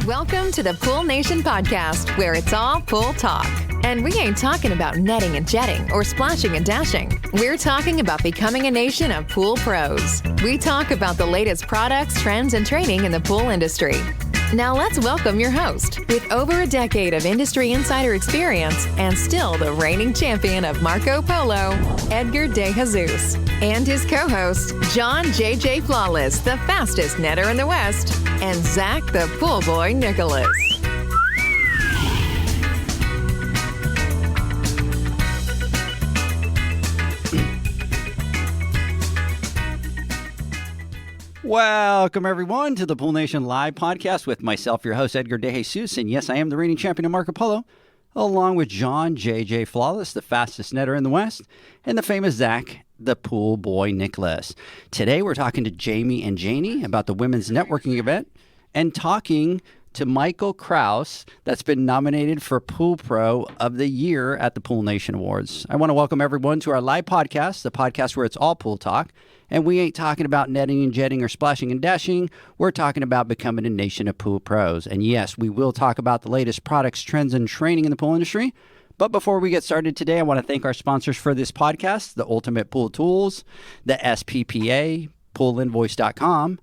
Welcome to the Pool Nation podcast, where it's all pool talk. And we ain't talking about netting and jetting or splashing and dashing. We're talking about becoming a nation of pool pros. We talk about the latest products, trends, and training in the pool industry. Now let's welcome your host, with over a decade of industry insider experience and still the reigning champion of Marco Polo, Edgar De Jesus, and his co-host, John J.J. Flawless, the fastest netter in the West, and Zach the Pool Boy Nicholas. Welcome, everyone, to the Pool Nation Live podcast with myself, your host, Edgar De Jesus. And yes, I am the reigning champion of Marco Polo, along with John J.J. Flawless, the fastest netter in the West, and the famous Zach, the Pool Boy Nicholas. Today, we're talking to Jamie and Janey about the women's networking event and talking to Michael Krouse, that's been nominated for Pool Pro of the Year at the Pool Nation Awards. I want to welcome everyone to our live podcast, the podcast where it's all pool talk. And we ain't talking about netting and jetting or splashing and dashing. We're talking about becoming a nation of pool pros. And yes, we will talk about the latest products, trends, and training in the pool industry. But before we get started today, I want to thank our sponsors for this podcast, the Ultimate Pool Tools, the SPPA, poolinvoice.com,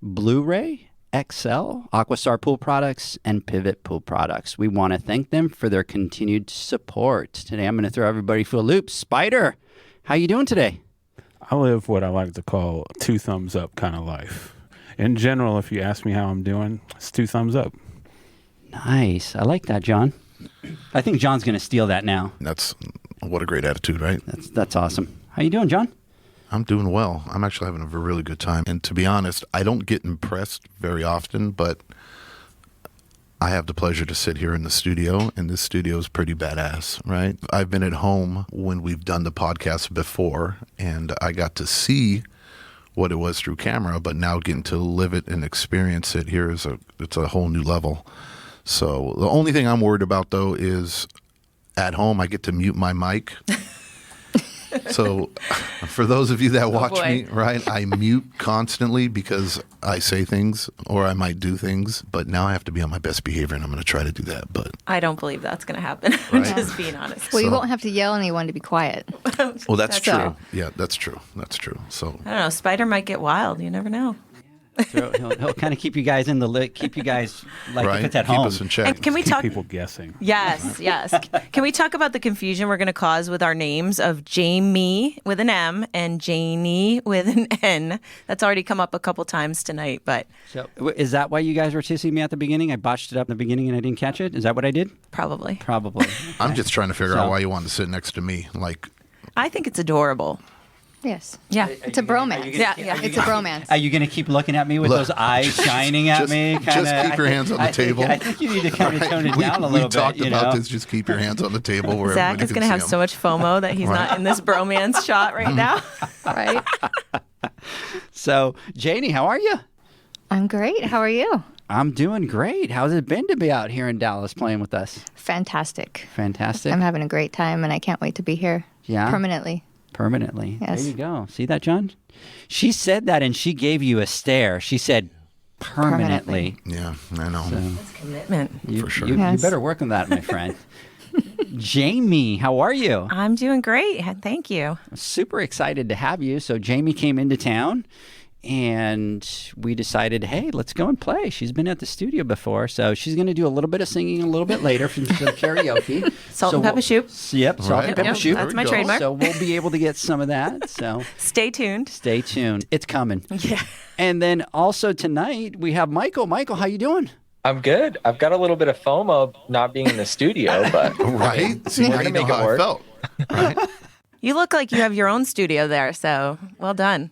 Blueray, XL, AquaStar Pool Products, and Pivot Pool Products. We want to thank them for their continued support. Today, I'm going to throw everybody for a loop. Spider, how you doing today? I live what I like to call two thumbs up kind of life. In general, if you ask me how I'm doing, it's two thumbs up. Nice. I like that, John. I think John's going to steal that now. What a great attitude, right? That's awesome. How you doing, John? I'm doing well. I'm actually having a really good time. And to be honest, I don't get impressed very often, but I have the pleasure to sit here in the studio, and this studio is pretty badass, right? I've been at home when we've done the podcast before, and I got to see what it was through camera, but now getting to live it and experience it here it's a whole new level. So the only thing I'm worried about, though, is at home I get to mute my mic. So for those of you that watch me, right, I mute constantly because I say things or I might do things, but now I have to be on my best behavior, and I'm going to try to do that. But I don't believe that's going to happen. I'm just being honest. Well, you won't have to yell anyone to be quiet. Well, that's true. All. Yeah, that's true. That's true. So I don't know. Spider might get wild. You never know. So he'll kind of keep you guys in the lit, keep you guys like if it's at keep home. Us in check. And can we Keep talk? people guessing. Yes. Can we talk about the confusion we're going to cause with our names of Jamie with an M and Janey with an N? That's already come up a couple times tonight. But So is that why you guys were teasing me at the beginning? I botched it up in the beginning and I didn't catch it. Is that what I did? probably. Probably. I'm just trying to figure out why you wanted to sit next to me. Like, I think it's adorable. Yes. Yeah. It's a bromance. Yeah. It's a bromance. Are you going to keep looking at me with those eyes shining at me? Just keep your hands on the table. I think you need to kind of tone it down a little bit. We talked about this. Just keep your hands on the table where Zach is going to have so much FOMO that he's not in this bromance shot right now. Right? So, Janey, how are you? I'm great. How are you? I'm doing great. How's it been to be out here in Dallas playing with us? Fantastic. Fantastic. I'm having a great time, and I can't wait to be here permanently. Permanently. Yes. There you go. See that, John? She said that, and she gave you a stare. She said permanently. Yeah, I know. So, That's commitment. For sure. You Yes. better work on that, my friend. Jamie, how are you? I'm doing great. Thank you. Super excited to have you. So Jamie came into town, and we decided, hey, let's go and play. She's been at the studio before, so she's going to do a little bit of singing a little bit later for the karaoke. Salt and pepper soup. Yep, salt and pepper soup. That's my trademark. So we'll be able to get some of that. So Stay tuned. stay tuned. It's coming. Yeah. And then also tonight we have Michael. Michael, how you doing? I'm good. I've got a little bit of FOMO not being in the studio, but Right? See, we're now gonna you know make it how I work. felt. Right? You look like you have your own studio there, so well done.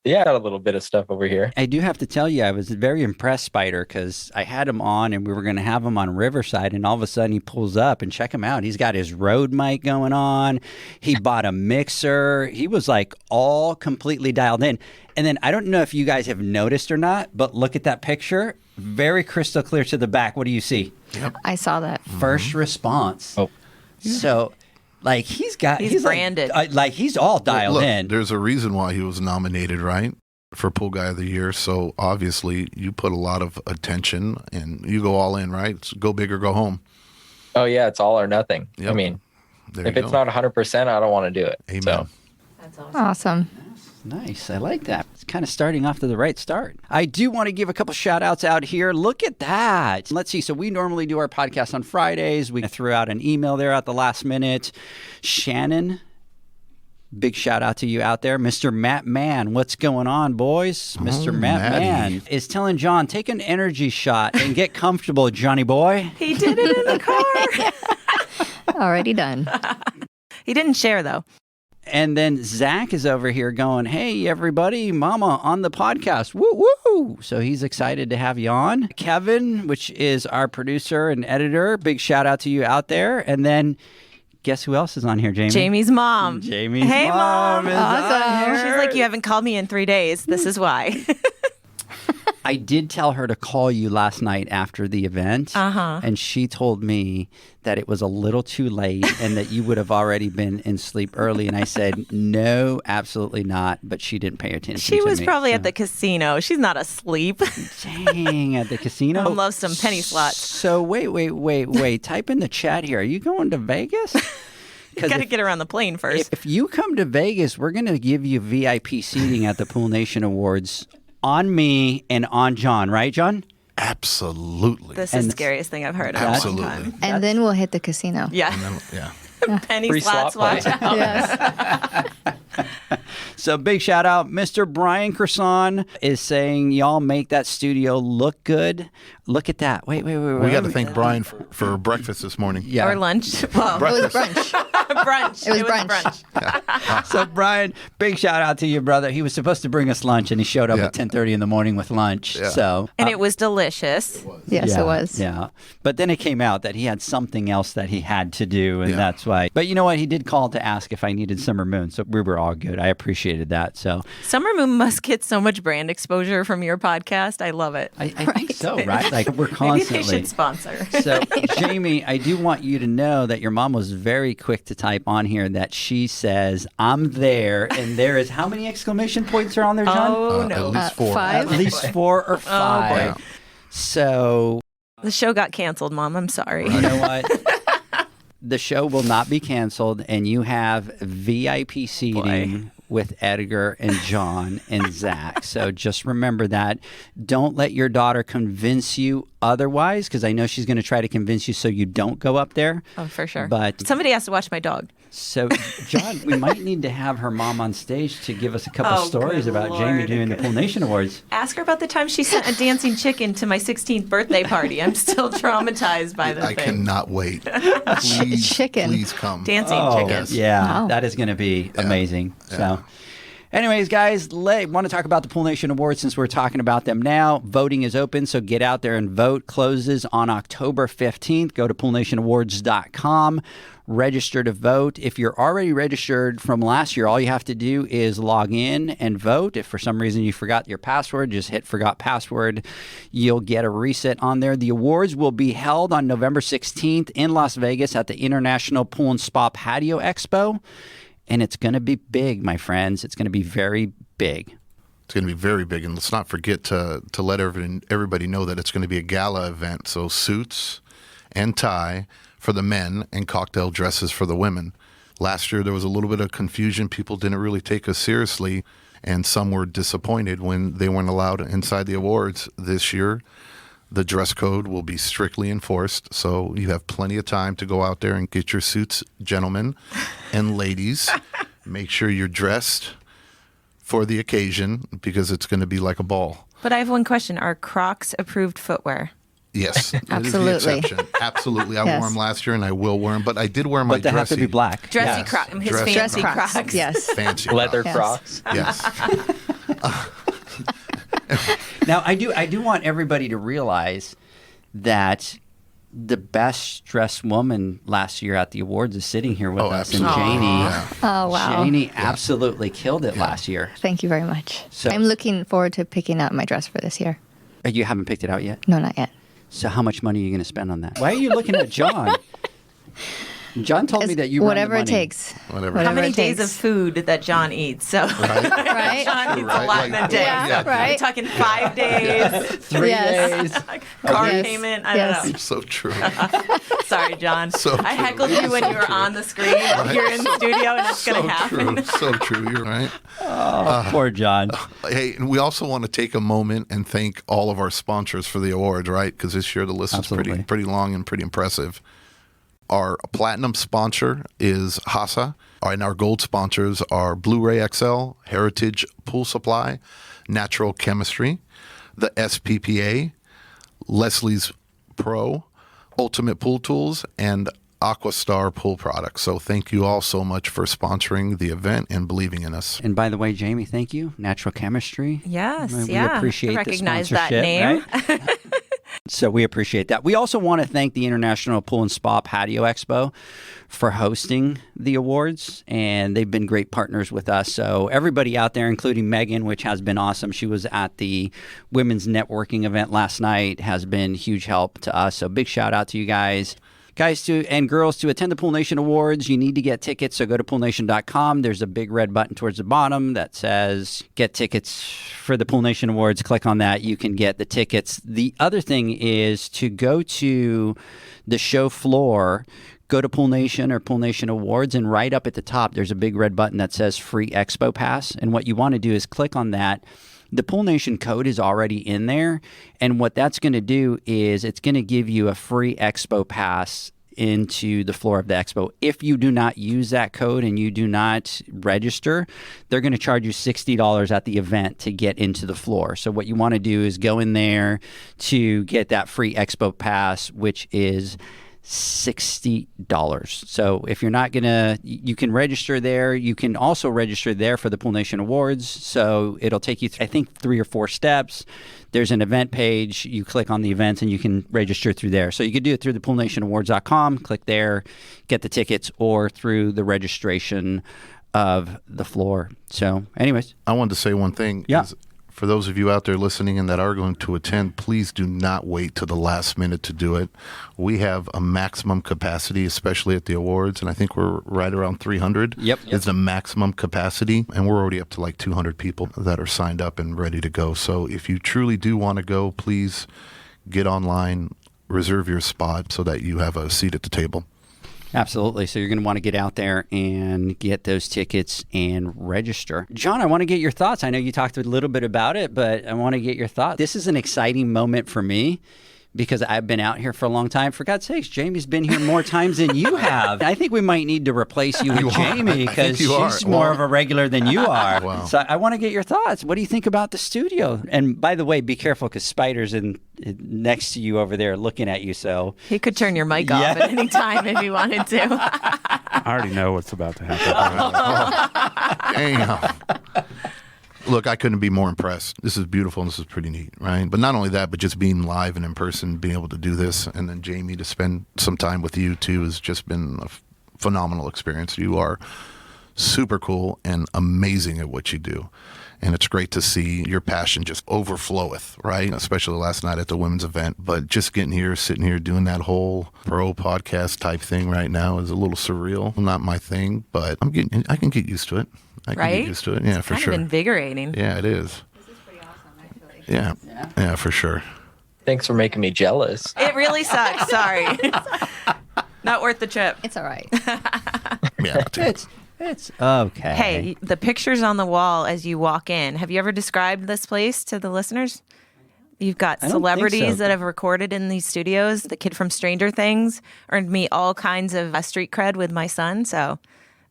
Yeah, got a little bit of stuff over here. I do have to tell you, I was very impressed, Spider, because I had him on and we were going to have him on Riverside, and all of a sudden he pulls up and check him out. He's got his Rode mic going on. He bought a mixer. He was like all completely dialed in. And then I don't know if you guys have noticed or not, but look at that picture. Very crystal clear to the back. What do you see? I saw that. First response. Oh. So like he's He's branded. Like he's all dialed Look, in. there's a reason why he was nominated, right? for Pool Guy of the Year. So obviously you put a lot of attention and you go all in, right? It's go big or go home. Oh yeah, it's all or nothing. Yep. I mean, There if you it's go. not 100%, I don't want to do it. Amen. So That's awesome. Awesome. Nice. I like that. It's kind of starting off to the right start. I do want to give a couple shout outs out here. Look at that. Let's see. So we normally do our podcast on Fridays. We threw out an email there at the last minute. Shannon, big shout out to you out there. Mr. Matt Mann, what's going on, boys? Mr. Matt Matty. Mann is telling John, take an energy shot and get comfortable, Johnny boy. He did it in the car. Already done. He didn't share, though. And then Zach is over here going, hey, everybody, mama on the podcast. Woo, woo. So he's excited to have you on. Kevin, which is our producer and editor, big shout out to you out there. And then guess who else is on here, Jamie? Jamie's mom. Jamie's Hey, mom Mom. is on here. She's like, you haven't called me in 3 days. This is why. I did tell her to call you last night after the event. And she told me that it was a little too late and that you would have already been in sleep early. And I said, no, absolutely not. But she didn't pay attention She to was me, probably so. at the casino. She's not asleep. Dang, at the casino. I love some penny slots. So wait. Type in the chat here. Are you going to Vegas? You got to get her on the plane first. If you come to Vegas, we're going to give you VIP seating at the Pool Nation Awards on me and on John. Right, John? Absolutely. This is the scariest thing I've heard in a long Absolutely. time. And then we'll hit the casino. Yeah. And then, yeah. Penny Free slots, slot watch play. out. Yes. So big shout out. Mr. Brian Croissant is saying, y'all make that studio look good. Look at that. Wait. We got to thank Brian for breakfast this morning. Yeah. Or lunch. Well, It was brunch. brunch. It was brunch. So Brian, big shout out to you, brother. He was supposed to bring us lunch and he showed up Yeah. at 10:30 in the morning with lunch. Yeah. So And it was delicious. Yes, it was. Yeah. But then it came out that he had something else that he had to do, and Yeah. that's why. But you know what? He did call to ask if I needed Summer Moon, so we were all good. I appreciated that. So Summer Moon must get so much brand exposure from your podcast. I love it. I think so, right? Like we're Maybe constantly. they should sponsor. So, Jamie, I do want you to know that your mom was very quick to type on here that she says, I'm there. And there is how many exclamation points are on there, John? Oh, no. At least 4. 5. At least 4 or 5. boy. So, The show got canceled, Mom. I'm sorry. you know what? The show will not be canceled, and you have VIP seating with Edgar and John and Zach. So just remember that. Don't let your daughter convince you otherwise, because I know she's going to try to convince you so you don't go up there. Oh, for sure. But Somebody has to watch my dog. so, John, we might need to have her mom on stage to give us a couple Oh, stories good about Lord. Jamie doing the Pool Nation Awards. Ask her about the time she sent a dancing chicken to my 16th birthday party. I'm still traumatized by the I thing. cannot wait. Please, Chicken. please come. Dancing chicken. Yes. Yeah, Wow. that is going to be amazing. Yeah. So, anyways, guys, want to talk about the Pool Nation Awards since we're talking about them now. Voting is open, so get out there and vote. Closes on October 15th. Go to poolnationawards.com. Register to vote. If you're already registered from last year, all you have to do is log in and vote. If for some reason you forgot your password, just hit forgot password. You'll get a reset on there. The awards will be held on November 16th in Las Vegas at the International Pool and Spa Patio Expo. And it's going to be big, my friends. It's going to be very big. It's going to be very big. And let's not forget to let everybody know that it's going to be a gala event. So suits and tie for the men and cocktail dresses for the women. Last year, there was a little bit of confusion. People didn't really take us seriously, and some were disappointed when they weren't allowed inside the awards. This year, the dress code will be strictly enforced, so you have plenty of time to go out there and get your suits, gentlemen and ladies. Make sure you're dressed for the occasion because it's going to be like a ball. But I have one question. Are Crocs approved footwear? Yes, that is the Absolutely. exception. Absolutely. I Yes. wore them last year, and I will wear them, but I did wear my But they have to dressy. be black. Dressy Yes. Crocs. His Dress fancy Crocs. Crocs. Yes. Fancy Leather Crocs. Yes. Yes. Now, I do want everybody to realize that the best dressed woman last year at the awards is sitting here with Oh, us, and absolutely. Janey. Yeah. Oh, wow. Janey absolutely killed it last year. Thank you very much. So- I'm looking forward to picking out my dress for this year. You haven't picked it out yet? No, not yet. So how much money are you going to spend on that? Why are you looking at John? John told me that you run the whatever it money. takes. Whatever. How many it days takes. of food that John eats? So Right? John eats Right, a lot in a day. Yeah, So right. We're talking 5 days. 3 Yes. days. Car Yes. payment. I Yes. don't know. So true. Sorry, John. So I true. heckled you when you were on the screen. You're in the studio, and it's going to happen. True. So true. You're right. Poor John. Hey, and we also want to take a moment and thank all of our sponsors for the awards, right? Because this year the list Absolutely. is pretty long and pretty impressive. Our platinum sponsor is Hasa, and our gold sponsors are Blueray XL, Heritage Pool Supply, Natural Chemistry, the SPPA, Leslie's Pro, Ultimate Pool Tools, and AquaStar Pool Products. So thank you all so much for sponsoring the event and believing in us. And by the way, Jamie, thank you. Natural Chemistry. Yes, We yeah. appreciate I the recognize that sponsorship, name. right? So we appreciate that. We also want to thank the International Pool and Spa Patio Expo for hosting the awards, and they've been great partners with us. So everybody out there, including Megan, which has been awesome. She was at the women's networking event last night, has been huge help to us. So big shout out to you guys. Guys and girls, to attend the Pool Nation Awards, you need to get tickets. So go to poolnation.com. There's a big red button towards the bottom that says get tickets for the Pool Nation Awards. Click on that. You can get the tickets. The other thing is to go to the show floor, go to Pool Nation or Pool Nation Awards, and right up at the top, there's a big red button that says free Expo Pass. And what you want to do is click on that. The Pool Nation code is already in there, and what that's going to do is it's going to give you a free Expo Pass into the floor of the expo. If you do not use that code and you do not register, they're going to charge you $60 at the event to get into the floor. So what you want to do is go in there to get that free Expo Pass, which is $60. So if you're not gonna, you can register there. You can also register there for the Pool Nation Awards. So it'll take you, I think, 3 or 4 steps. There's an event page. You click on the events and you can register through there. So you could do it through the poolnationawards.com. Click there, get the tickets, or through the registration of the floor. So anyways. I wanted to say one thing. Yeah. For those of you out there listening and that are going to attend, please do not wait to the last minute to do it. We have a maximum capacity, especially at the awards, and I think we're right around 300. Yep. Is the maximum capacity, and we're already up to like 200 people that are signed up and ready to go. So if you truly do want to go, please get online, reserve your spot so that you have a seat at the table. Absolutely. So you're going to want to get out there and get those tickets and register. John, I want to get your thoughts. I know you talked a little bit about it, but I want to get your thoughts. This is an exciting moment for me because I've been out here for a long time. For God's sakes, Jamie's been here more times than you have. I think we might need to replace you with Jamie because she's more of a regular than you are. Wow. So I want to get your thoughts. What do you think about the studio? And by the way, be careful because Spider's next to you over there looking at you. So He could turn your mic off at any time if he wanted to. I already know what's about to happen. Damn. Look, I couldn't be more impressed. This is beautiful and this is pretty neat, right? But not only that, but just being live and in person, being able to do this, and then Jamie to spend some time with you too has just been a phenomenal experience. You are super cool and amazing at what you do. And it's great to see your passion just overfloweth, right? Especially last night at the women's event. But just getting here, sitting here, doing that whole pro podcast type thing right now is a little surreal. Not my thing, but I can get used to it. I can Right? get used to it. Yeah, for Kind sure. of invigorating. Yeah, it is. This is pretty awesome, actually. Yeah, for sure. Thanks for making me jealous. It really sucks. Sorry. Not worth the trip. It's all right. Yeah, it's okay. Hey, the pictures on the wall as you walk in. Have you ever described this place to the listeners? You've got I don't think celebrities so. that have recorded in these studios. The kid from Stranger Things earned me all kinds of street cred with my son. So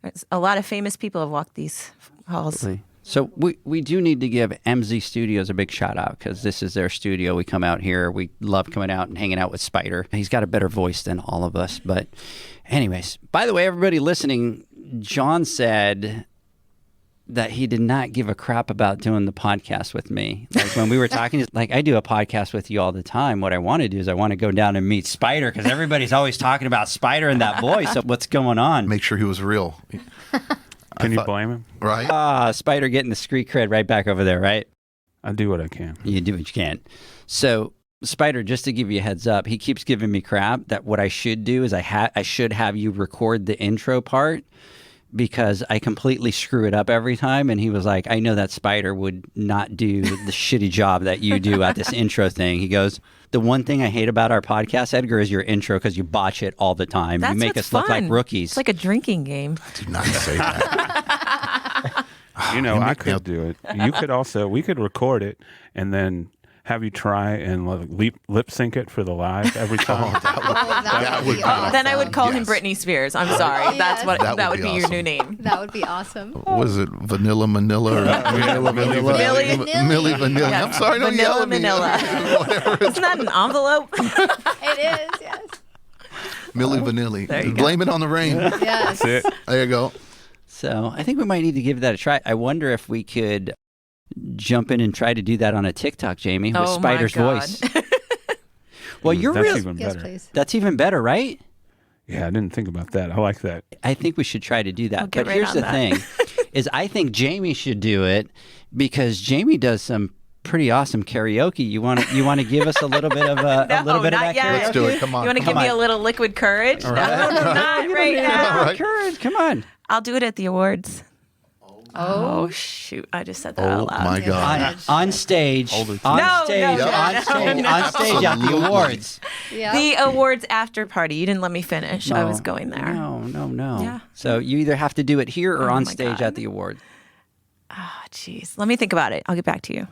there's a lot of famous people have walked these halls. So we do need to give MZ Studios a big shout out because this is their studio. We come out here. We love coming out and hanging out with Spider. He's got a better voice than all of us. But anyways, by the way, everybody listening, John said that he did not give a crap about doing the podcast with me. Like when we were talking, he's like, I do a podcast with you all the time. What I want to do is I want to go down and meet Spider because everybody's always talking about Spider and that voice. So what's going on? Make sure he was real. Can you blame him? Right? Spider getting the street cred right back over there, right? I do what I can. You do what you can. So Spider, just to give you a heads up, he keeps giving me crap that what I should do is I should have you record the intro part because I completely screw it up every time. And he was like, I know that Spider would not do the shitty job that you do at this intro thing. He goes, the one thing I hate about our podcast, Edgar, is your intro because you botch it all the time. That's you make what's us look like fun. rookies. It's like a drinking game. Do not say that. You know, I could do it. You could also, we could record it and then have you try and lip sync it for the live every time. That would be awesome. Then I would call him Yes. Britney Spears. I'm sorry. That's Yes. what That would would be be your awesome. new name. That would be awesome. Was it Vanilla Manila? Or Millie. Millie Vanilla. Yeah. I'm sorry, don't yell at me. Manila. Isn't that an envelope? It is, yes. Millie Vanilli. There you go. Blame it on the rain. Yes. That's it. There you go. So I think we might need to give that a try. I wonder if we could jump in and try to do that on a TikTok, Jamie, with Oh, Spider's my God. voice. Well, you're That's real. even Yes, better. please. That's even better, right? Yeah, I didn't think about that. I like that. I think we should try to do that. I'll get But right here's on the that. thing, is I think Jamie should do it because Jamie does some pretty awesome karaoke. You want to give us a little bit of a No, little bit of not that yet. karaoke? Let's do it. Come on. You want to give Come me on. a little liquid courage? All No, not right now. All right. Courage, come on. I'll do it at the awards. Oh, shoot. I just said that Oh out loud. my God. On stage, Hold it on tight. stage, No, on no, stage, no. on stage at the Absolutely. awards. Yeah. The awards after party. You didn't let me finish. I was going there. No. Yeah. So you either have to do it here or Oh on my stage God. at the award. Oh, jeez. Let me think about it. I'll get back to you.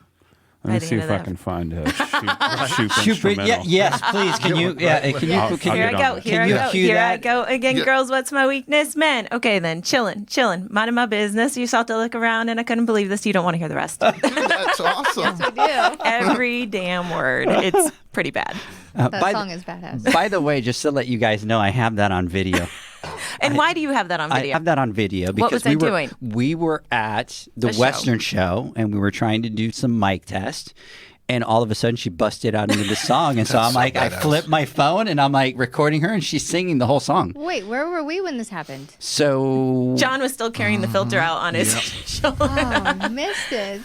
Let me By the see end if of I that. can find a shoot Shoot, instrumental. yes, please. Can you? Yeah, can you? I'll Can Here you? I get go. on that. Here Can I you go. cue Here I that? go again. Yeah. Girls, what's my weakness? Men. Okay, then. Chilling. Minding my business. You saw to look around, and I couldn't believe this. You don't want to hear the rest. That's awesome. We do. Every damn word. It's pretty bad. That by, song is badass. by the way, just to let you guys know, I have that on video. And why do you have that on video? I have that on video because was I doing? we were at the A show. Western show and we were trying to do some mic test. And all of a sudden, she busted out into the song, and so I'm so like, I badass. flipped my phone, and I'm like recording her, and she's singing the whole song. Wait, where were we when this happened? So, John was still carrying the filter out on his shoulder. Oh, missed it.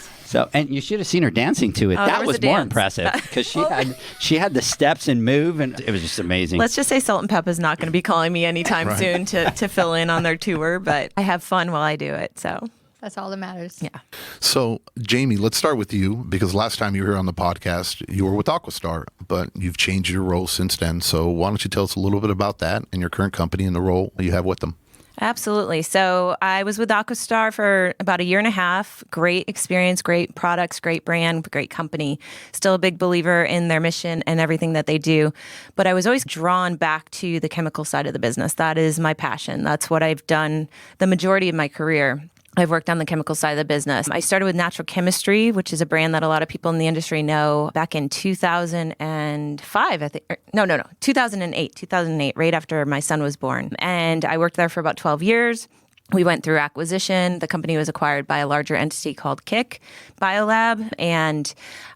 and you should have seen her dancing to it. Oh, there That was was a more dance. impressive because she had the steps and move, and it was just amazing. Let's just say Salt and Peppa's not going to be calling me anytime soon to fill in on their tour, but I have fun while I do it. So, That's all that matters. yeah. So, Jamie, let's start with you because last time you were here on the podcast, you were with AquaStar, but you've changed your role since then. So, why don't you tell us a little bit about that and your current company and the role you have with them? Absolutely. So I was with AquaStar for about a year and a half. Great experience, great products, great brand, great company. Still a big believer in their mission and everything that they do. But I was always drawn back to the chemical side of the business. That is my passion. That's what I've done the majority of my career. I've worked on the chemical side of the business. I started with Natural Chemistry, which is a brand that a lot of people in the industry know, back in 2005, I think. 2008, right after my son was born. And I worked there for about 12 years. We went through acquisition. The company was acquired by a larger entity called Kick Biolab. And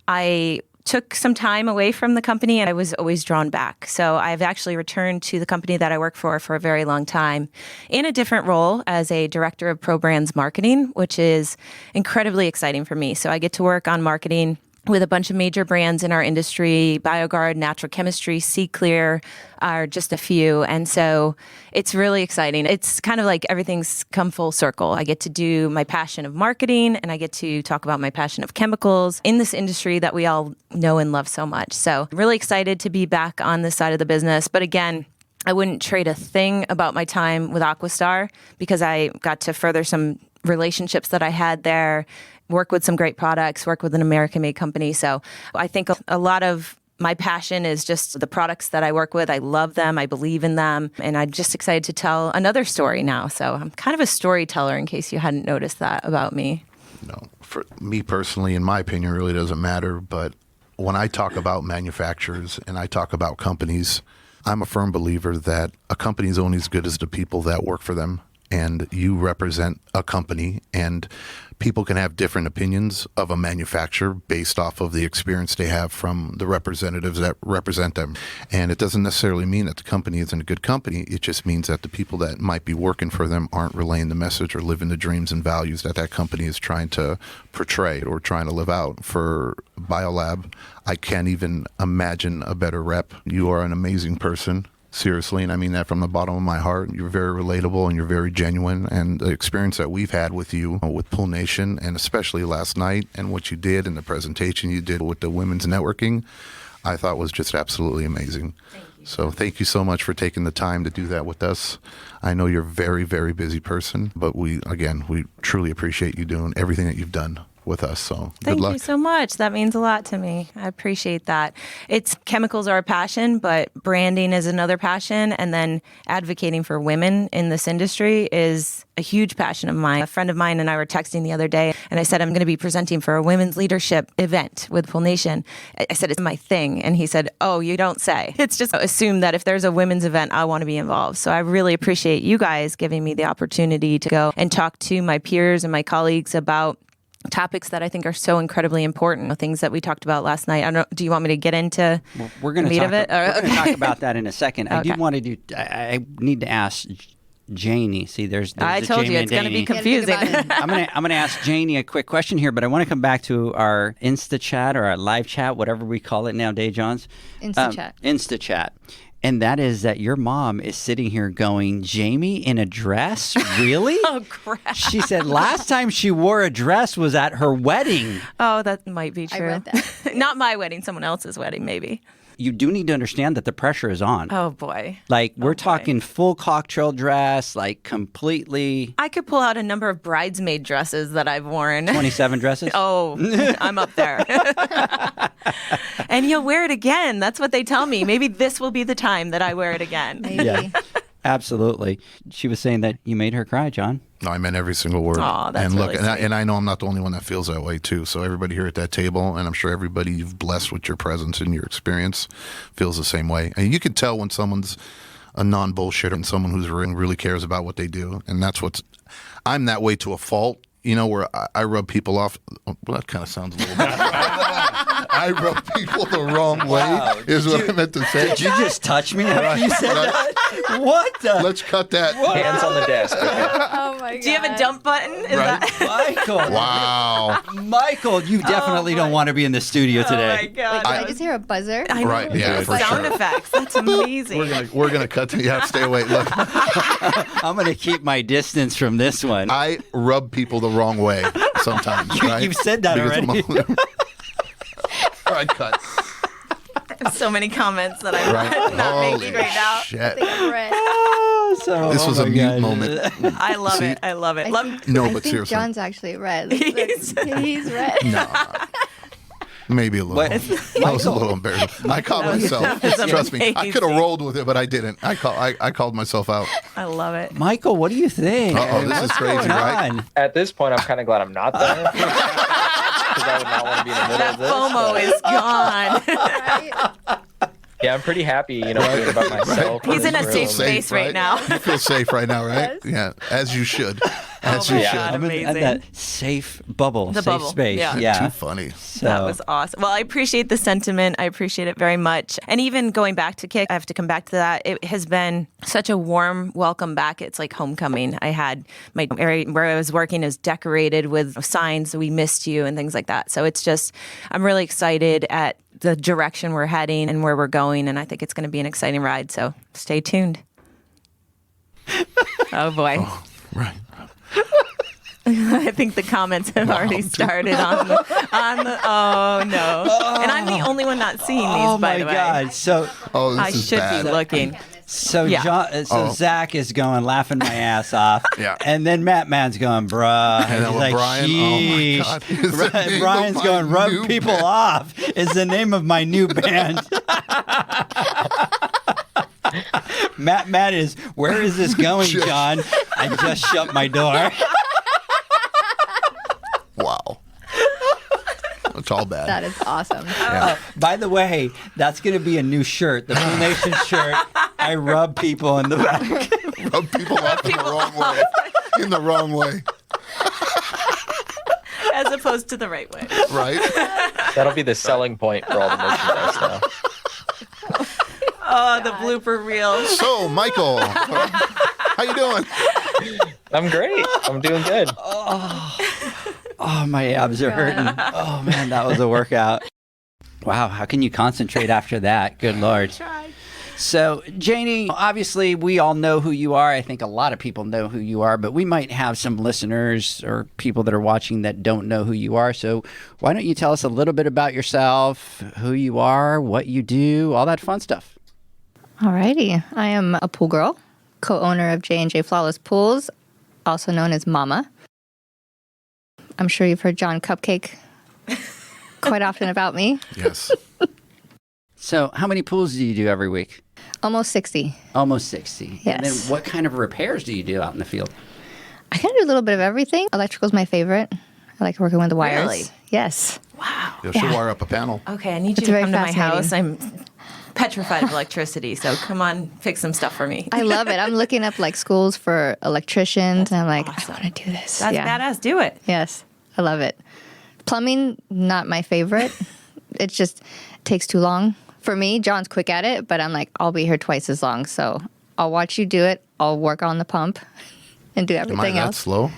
I took some time away from the company and I was always drawn back. So I've actually returned to the company that I work for a very long time in a different role as a director of pro brands marketing, which is incredibly exciting for me. So I get to work on marketing with a bunch of major brands in our industry. BioGuard, Natural Chemistry, C-Clear are just a few. And so it's really exciting. It's kind of like everything's come full circle. I get to do my passion of marketing and I get to talk about my passion of chemicals in this industry that we all know and love so much. So really excited to be back on this side of the business. But again, I wouldn't trade a thing about my time with AquaStar because I got to further some relationships that I had there, work with some great products, work with an American-made company. So I think a lot of my passion is just the products that I work with. I love them. I believe in them. And I'm just excited to tell another story now. So I'm kind of a storyteller in case you hadn't noticed that about me. No, for me personally, in my opinion, it really doesn't matter. But when I talk about manufacturers and I talk about companies, I'm a firm believer that a company is only as good as the people that work for them. and you represent a company, and people can have different opinions of a manufacturer based off of the experience they have from the representatives that represent them. And it doesn't necessarily mean that the company isn't a good company. It just means that the people that might be working for them aren't relaying the message or living the dreams and values that that company is trying to portray or trying to live out. For BioLab, I can't even imagine a better rep. You are an amazing person. Seriously, and I mean that from the bottom of my heart. You're very relatable and you're very genuine. And the experience that we've had with you, with Pool Nation, and especially last night, and what you did and the presentation you did with the women's networking, I thought was just absolutely amazing. So thank you so much for taking the time to do that with us. I know you're a very, very busy person, but we truly appreciate you doing everything that you've done with us. So good luck. Thank you so much. That means a lot to me. I appreciate that. Chemicals are a passion, but branding is another passion. And then advocating for women in this industry is a huge passion of mine. A friend of mine and I were texting the other day, and I said, I'm going to be presenting for a women's leadership event with Pool Nation. I said, it's my thing. And he said, oh, you don't say. It's just assume that if there's a women's event, I want to be involved. So I really appreciate you guys giving me the opportunity to go and talk to my peers and my colleagues about topics that I think are so incredibly important, things that we talked about last night. I don't. Do you want me to get into we're going the meat of it? We're going to talk about that in a second. Okay. I do want to do. I need to ask Janey. See, there's I told Jamie you it's going to be You gotta confusing. think about I'm gonna ask Janey a quick question here, but I want to come back to our Insta chat or our live chat, whatever we call it nowadays, Johns. Insta chat. And that is that your mom is sitting here going, Jamie in a dress? Really? Oh, crap. She said last time she wore a dress was at her wedding. Oh, that might be I true. read that. Not my wedding, someone else's wedding, maybe. You do need to understand that the pressure is on. Oh, boy. Like, we're boy. talking full cocktail dress, like completely I could pull out a number of bridesmaid dresses that I've worn. 27 dresses. Oh, I'm up there. And you'll wear it again. That's what they tell me. Maybe this will be the time that I wear it again. Maybe. Yeah, absolutely. She was saying that you made her cry, John. No, I meant every single word. Aw, that's and look, really and, sweet. and I know I'm not the only one that feels that way too. So everybody here at that table, and I'm sure everybody you've blessed with your presence and your experience, feels the same way. And you can tell when someone's a non-bullshitter and someone who's really cares about what they do. And that's I'm that way to a fault. You know, where I rub people off. Well, that kind of sounds a little bit. I rub people the wrong way, is what I meant to say. Did you just touch me after you said that? What the? Let's cut that. Hands on the desk. Okay? Oh my god. Do you have a dump button? Is Right. that? Michael. Wow. Michael, you definitely don't want to be in the studio Oh, my today. God. Wait, did I just hear a buzzer? I know. Right, yeah, for Sound sure. effects. That's amazing. We're gonna cut to stay away. Look, I'm going to keep my distance from this one. I rub people the wrong way sometimes. Right? You've said that Because already. All right, cut. So many comments that I'm Right. not Holy making right now. shit. Red. This was oh a my mute God. moment. I love See? it. I love it. No, I but think seriously. John's actually red. He's- He's red. No. Maybe a little. What? I was a little embarrassed. I caught myself. that was Trust me. I could have amazing. rolled with it, but I didn't. I called myself out. I love it. Michael, what do you think? Uh-oh, this is What's crazy, going right? on? At this point, I'm kind of glad I'm not there. Because I would not want to be in the middle That of this. FOMO is gone. Right? Yeah, I'm pretty happy, being about myself. He's in a This safe room. space right now. You feel safe right now, right? Yes. Yeah, as you should. Oh As my you God. should. I'm in Amazing. that safe bubble, The safe bubble, space. yeah. Too funny. So, That was awesome. Well, I appreciate the sentiment. I appreciate it very much. And even going back to Kick, I have to come back to that. It has been such a warm welcome back. It's like homecoming. I had my area where I was working is decorated with signs, "We missed you," and things like that. So it's just, I'm really excited at the direction we're heading and where we're going. And I think it's going to be an exciting ride. So stay tuned. Oh, boy. Right. I think the comments have already started on the oh no. And I'm the only one not seeing these, oh by my the way. God. So, Oh, this I is should bad. be looking. Yeah. John, Zach is going laughing my ass off. Yeah. And then Matt Man's going, bruh. And then He's with like, Brian, oh my sheesh. God. Is the name of Brian's my going, rub new people band." off is the name of my new band. Matt is, where is this going, John? I just shut my door. Wow. It's all bad. That is awesome. By the way, that's going to be a new shirt, the Pool Nation shirt. I rub people in the back. Rub people off in the wrong way. In the wrong way, As opposed to the right way. right? That'll be the selling point for all the merchandise now. Oh, the blooper reel. So, Michael, how you doing? I'm great. I'm doing good. Oh, my abs are hurting. Oh, man, that was a workout. Wow, how can you concentrate after that? Good Lord. So, Janey, obviously, we all know who you are. I think a lot of people know who you are, but we might have some listeners or people that are watching that don't know who you are. So, why don't you tell us a little bit about yourself, who you are, what you do, all that fun stuff? Alrighty. I am a pool girl, co-owner of J&J Flawless Pools, also known as Mama. I'm sure you've heard John Cupcake quite often about me. Yes. So, how many pools do you do every week? Almost 60. Almost 60. Yes. And then what kind of repairs do you do out in the field? I kind of do a little bit of everything. Electrical's my favorite. I like working with the wires. Really? Yes. Yeah, she'll wire up a panel. Okay, I need It's you to very come to my fascinating. house. I'm petrified of electricity, so come on, fix some stuff for me. I love it. I'm looking up like schools for electricians, and I'm like, awesome. I want to do this. That's badass. Do it. Yes, I love it. Plumbing, not my favorite. It just takes too long for me. John's quick at it, but I'm like, I'll be here twice as long. So I'll watch you do it. I'll work on the pump and do Am I everything that else. slow?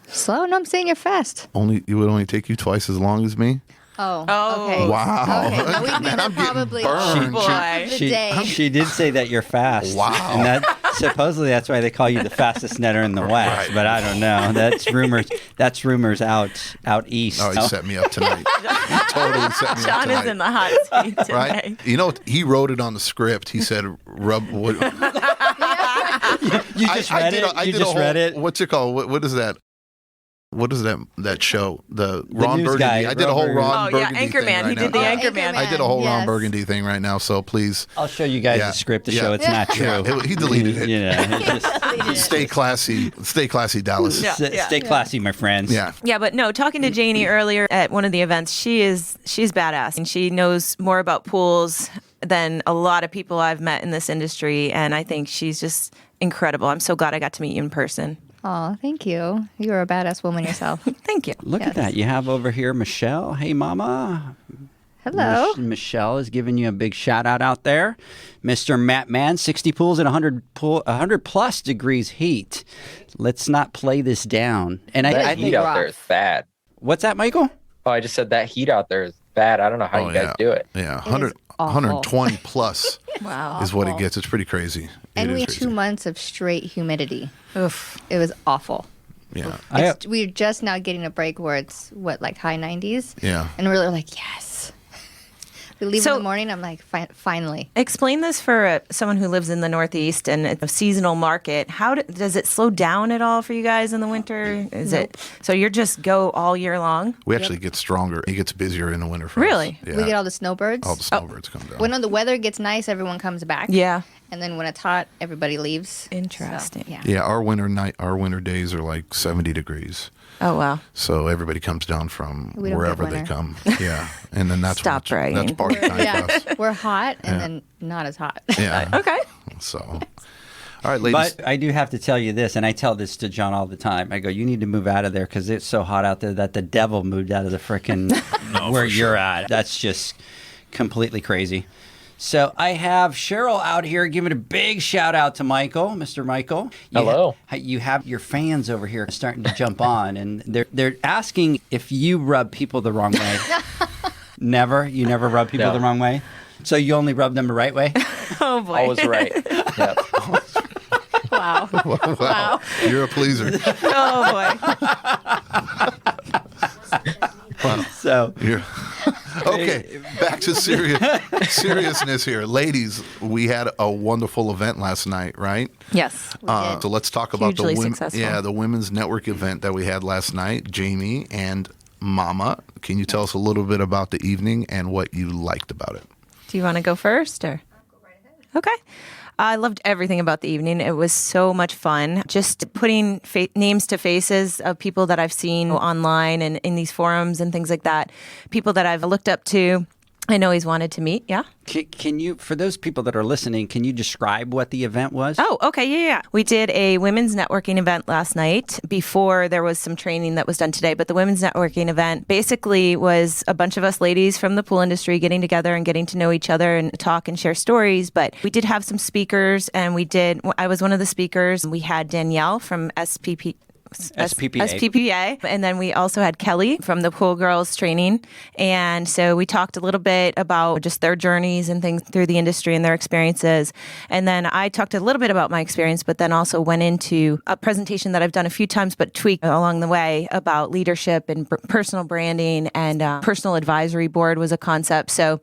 Slow? No, I'm saying you're fast. It would only take you twice as long as me? Oh. Oh. Okay. Wow. Okay. No, we've Man, been I'm getting probably burned. Boy. the day. She did say that you're fast. Wow. And that supposedly that's why they call you the fastest netter in the West. Right. But I don't know. That's rumors. That's rumors out east. Oh, he set me up tonight. He totally set me up John tonight. is in the hot seat today. Right? You know, he wrote it on the script. He said, "Rub." What, You just read it. You just read it. What's it called? What is that? What is that show? The Ron news Burgundy. guy, I did a whole Ron Ron Oh, yeah, Burgundy thing Anchorman. right He did now. the Oh, Anchorman. I did a whole Ron yes. Burgundy thing right now. So please, I'll show you guys Yeah. the script to Yeah. show it's not true. Yeah, he deleted it. You know, it just, Stay classy, Dallas. Yeah. stay classy, my friends. Yeah. Yeah, but no, talking to Janey earlier at one of the events, she's badass and she knows more about pools than a lot of people I've met in this industry, and I think she's just incredible. I'm so glad I got to meet you in person. Oh, thank you. You're a badass woman yourself. Thank you. Look at Yes. that. You have over here Michelle. Hey, Mama. Hello. Michelle is giving you a big shout out there. Mr. Matt Mann, 60 pools at 100 plus degrees heat. Let's not play this down. And I That heat think, out there is bad. what's that, Michael? Oh, I just said that heat out there is bad. I don't know how Oh, you guys yeah. do it. Yeah. is 100, awful. 120 plus Wow. is what it gets. It's pretty crazy. And It we is had crazy. 2 months of straight humidity. Oof. It was awful. Yeah. We're just now getting a break where it's like high 90s. Yeah. And we're like, yes. We leave in So- the morning. I'm like, finally. Explain this for someone who lives in the Northeast and it's a seasonal market. How does it slow down at all for you guys in the winter? Is it so you're just go all year long? We actually get stronger. It gets busier in the winter for Really? us. Yeah. We get all the snowbirds. all the snowbirds come down. When the weather gets nice, everyone comes back. Yeah. And then when it's hot, everybody leaves. Interesting. So, yeah. Yeah, our winter days are like 70 degrees. Oh wow. So everybody comes down from We don't wherever get they winter. come. Yeah. And then that's Stop bragging. That's party time Yeah. for us. We're hot and then not as hot. Yeah. Okay. So all right, ladies. But I do have to tell you this, and I tell this to John all the time. I go, you need to move out of there because it's so hot out there that the devil moved out of the frickin' where you're at. That's just completely crazy. So I have Cheryl out here giving a big shout out to Michael, Mr. Michael. Hello. You have your fans over here starting to jump on, and they're asking if you rub people the wrong way. Never? You never rub people No. the wrong way? So you only rub them the right way? Oh boy. Always right. Yep. Wow. Wow. You're a pleaser. Oh boy. So You're okay. Back to seriousness here, ladies. We had a wonderful event last night, right? Yes. So let's talk about Hugely the successful. the women's network event that we had last night. Jamie and Mama, can you tell us a little bit about the evening and what you liked about it? Do you want to go first or? Okay. I loved everything about the evening. It was so much fun. Just putting names to faces of people that I've seen online and in these forums and things like that. People that I've looked up to. I know he's wanted to meet. Yeah. Can you, for those people that are listening, can you describe what the event was? Oh, okay. Yeah. We did a women's networking event last night before there was some training that was done today. But the women's networking event basically was a bunch of us ladies from the pool industry getting together and getting to know each other and talk and share stories. But we did have some speakers, and I was one of the speakers. We had Danielle from SPPA. And then we also had Kelly from the Pool Girls training. And so we talked a little bit about just their journeys and things through the industry and their experiences. And then I talked a little bit about my experience, but then also went into a presentation that I've done a few times, but tweaked along the way about leadership and personal branding, and personal advisory board was a concept. So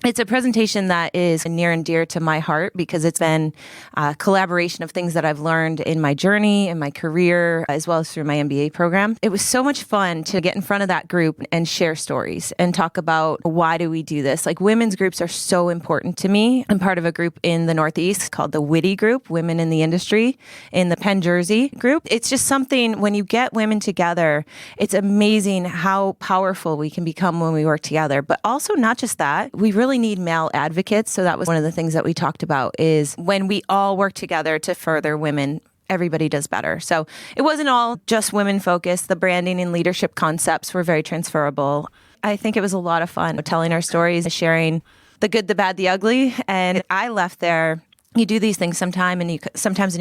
it's a presentation that is near and dear to my heart because it's been a collaboration of things that I've learned in my journey, in my career, as well as through my MBA program. It was so much fun to get in front of that group and share stories and talk about why do we do this. Like, women's groups are so important to me. I'm part of a group in the Northeast called the Witty Group, Women in the Industry, in the Penn Jersey group. It's just something, when you get women together, it's amazing how powerful we can become when we work together. But also not just that, we really need male advocates. So that was one of the things that we talked about, is when we all work together to further women, everybody does better. So it wasn't all just women focused. The branding and leadership concepts were very transferable. I think it was a lot of fun telling our stories, sharing the good, the bad, the ugly. And I left there. You do these things sometimes and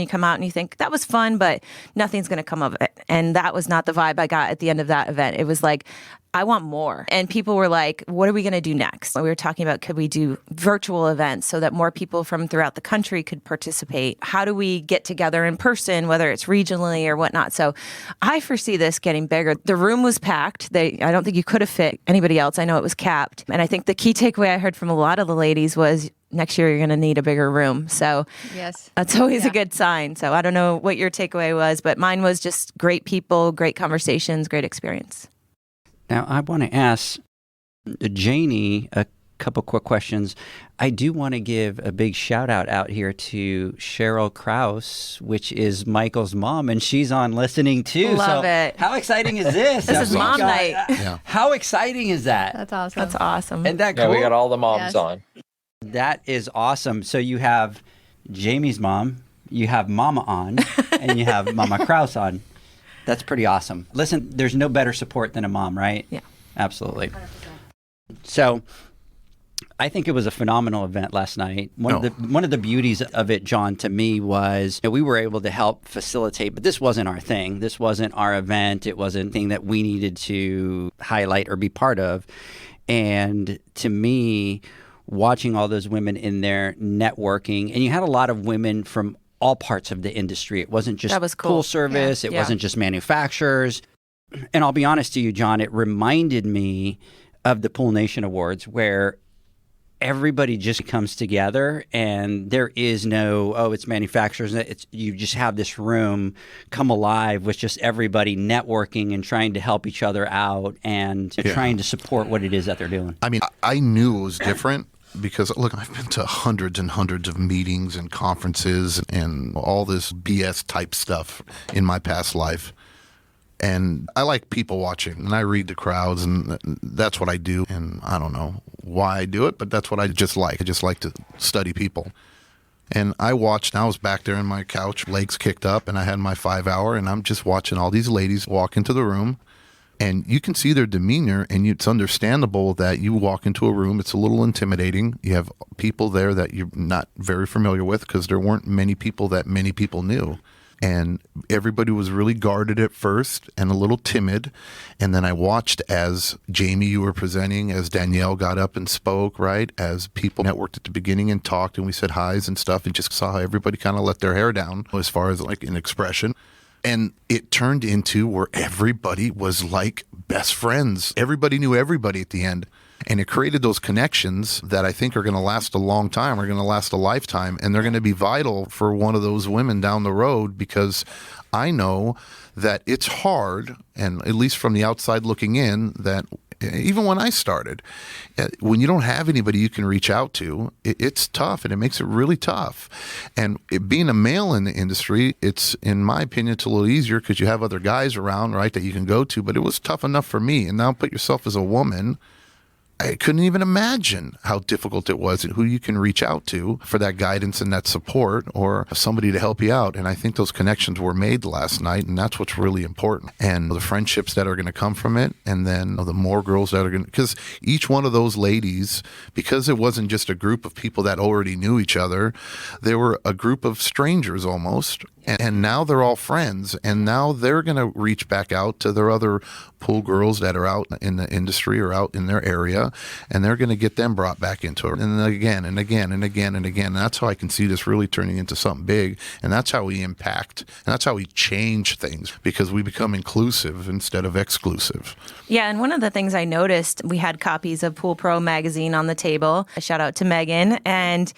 you come out and you think that was fun, but nothing's going to come of it. And that was not the vibe I got at the end of that event. It was like, I want more. And people were like, what are we going to do next? We were talking about, could we do virtual events so that more people from throughout the country could participate? How do we get together in person, whether it's regionally or whatnot? So I foresee this getting bigger. The room was packed. I don't think you could have fit anybody else. I know it was capped. And I think the key takeaway I heard from a lot of the ladies was, next year you're going to need a bigger room. So yes, that's always a good sign. So I don't know what your takeaway was, but mine was just great people, great conversations, great experience. Now, I want to ask Janey a couple quick questions. I do want to give a big shout out here to Cheryl Krouse, which is Michael's mom, and she's on listening too. Love it. How exciting is this? This is mom night. Yeah. How exciting is that? That's awesome. That's awesome. Isn't that cool? Yeah, we got all the moms Yes. on. That is awesome. So you have Jamie's mom, you have Mama on, and you have Mama Krouse on. That's pretty awesome. Listen, there's no better support than a mom, right? Yeah. Absolutely. 100%. So I think it was a phenomenal event last night. One of the beauties of it, John, to me was we were able to help facilitate, but this wasn't our thing. This wasn't our event. It wasn't a thing that we needed to highlight or be part of. And to me, watching all those women in there networking, and you had a lot of women from all parts of the industry. It wasn't just pool service. It wasn't just manufacturers. And I'll be honest to you, John, it reminded me of the Pool Nation Awards, where everybody just comes together and there is no, it's manufacturers. You just have this room come alive with just everybody networking and trying to help each other out and trying to support what it is that they're doing. I mean, I knew it was different. Because, look, I've been to hundreds and hundreds of meetings and conferences and all this BS type stuff in my past life. And I like people watching, and I read the crowds, and that's what I do. And I don't know why I do it, but that's what I just like. I just like to study people. And I watched, and I was back there on my couch, legs kicked up, and I had my 5 hour, and I'm just watching all these ladies walk into the room. And you can see their demeanor, and it's understandable that you walk into a room, it's a little intimidating. You have people there that you're not very familiar with because there weren't many people that many people knew. And everybody was really guarded at first and a little timid. And then I watched as Jamie, you were presenting, as Danielle got up and spoke, right? As people networked at the beginning and talked, and we said hi's and stuff, and just saw how everybody kind of let their hair down as far as like an expression. And it turned into where everybody was like best friends. Everybody knew everybody at the end. And it created those connections that I think are going to last a long time, are going to last a lifetime. And they're going to be vital for one of those women down the road, because I know that it's hard, and at least from the outside looking in, that Even when I started, when you don't have anybody you can reach out to, it's tough, and it makes it really tough. And being a male in the industry, it's, in my opinion, it's a little easier because you have other guys around, right, that you can go to. But it was tough enough for me. And now put yourself as a woman. I couldn't even imagine how difficult it was and who you can reach out to for that guidance and that support, or somebody to help you out. And I think those connections were made last night, and that's what's really important. And the friendships that are going to come from it, and then the more girls that are going to, because each one of those ladies, because it wasn't just a group of people that already knew each other, they were a group of strangers almost. And now they're all friends, and now they're going to reach back out to their other pool girls that are out in the industry or out in their area, and they're going to get them brought back into it. And again and again and again and again. And that's how I can see this really turning into something big, and that's how we impact, and that's how we change things, because we become inclusive instead of exclusive. Yeah, and one of the things I noticed, we had copies of Pool Pro magazine on the table. A shout out to Megan. And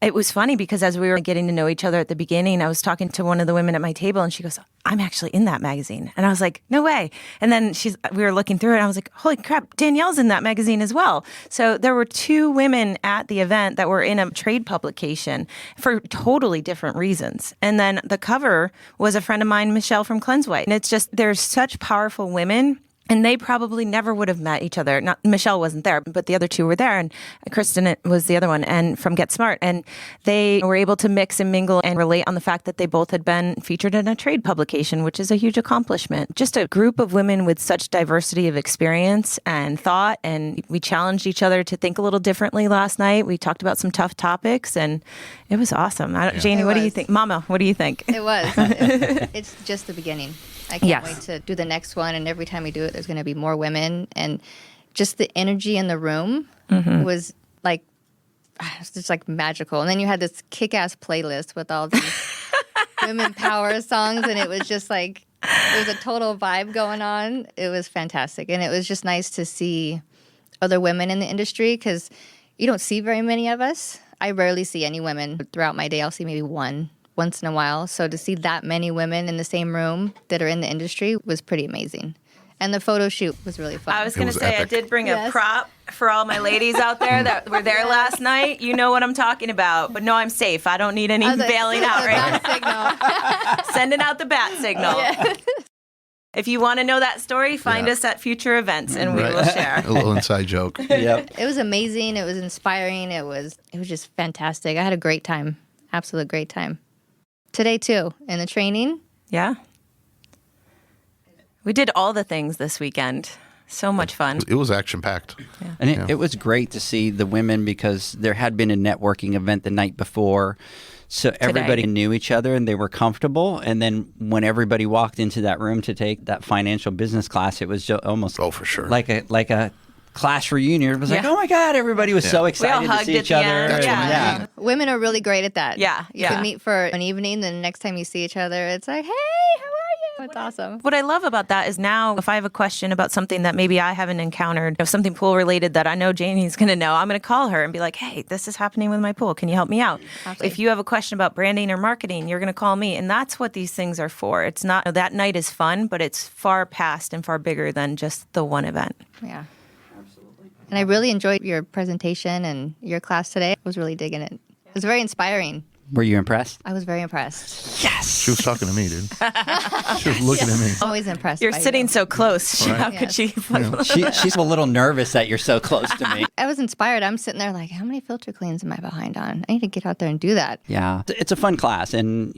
it was funny because as we were getting to know each other at the beginning, I was talking to one of the women at my table, and she goes, I'm actually in that magazine. And I was like, no way. And then we were looking through it, and I was like, holy crap, Danielle's in that magazine as well. So there were 2 women at the event that were in a trade publication for totally different reasons. And then the cover was a friend of mine, Michelle from Cleanse White. And it's just, there's such powerful women. And they probably never would have met each other. Not Michelle wasn't there, but the other 2 were there, and Kristen was the other one, and from Get Smart. And they were able to mix and mingle and relate on the fact that they both had been featured in a trade publication, which is a huge accomplishment. Just a group of women with such diversity of experience and thought, and we challenged each other to think a little differently last night. We talked about some tough topics, and it was awesome. Janey, what do you think? Mama, what do you think? It was. It's just the beginning. I can't wait to do the next one, and every time we do it, there's going to be more women, and just the energy in the room was like, it's just like magical. And then you had this kick-ass playlist with all these women power songs, and it was just like, there was a total vibe going on. It was fantastic, and it was just nice to see other women in the industry, because you don't see very many of us. I rarely see any women throughout my day. I'll see maybe once in a while. So to see that many women in the same room that are in the industry was pretty amazing. And the photo shoot was really fun. I was going to say, epic. I did bring a prop for all my ladies out there that were there last night. You know what I'm talking about. But no, I'm safe. I don't need any bailing out right now. Sending out the bat signal. Yeah. If you want to know that story, find us at future events, and we will share. A little inside joke. Yep. It was amazing. It was inspiring. It was just fantastic. I had a great time. Absolute great time. Today, too, in the training. Yeah. We did all the things this weekend. So much fun. It was action-packed. Yeah. And it was great to see the women, because there had been a networking event the night before. So everybody knew each other and they were comfortable. And then when everybody walked into that room to take that financial business class, it was almost for sure, like a class reunion. It was like, oh my God, everybody was so excited to see each other. Yeah. Women are really great at that. Yeah. You can meet for an evening, then the next time you see each other, it's like, hey, how are you? It's awesome. What I love about that is now, if I have a question about something that maybe I haven't encountered, something pool related that I know Janey's going to know, I'm going to call her and be like, hey, this is happening with my pool. Can you help me out? Absolutely. If you have a question about branding or marketing, you're going to call me. And that's what these things are for. It's not, that night is fun, but it's far past and far bigger than just the one event. Yeah. And I really enjoyed your presentation and your class today. I was really digging it. It was very inspiring. Were you impressed? I was very impressed. Yes. She was talking to me, dude. She was looking at me. Always impressed. You're sitting so close. Right. How could she? She's a little nervous that you're so close to me. I was inspired. I'm sitting there like, how many filter cleans am I behind on? I need to get out there and do that. Yeah. It's a fun class. And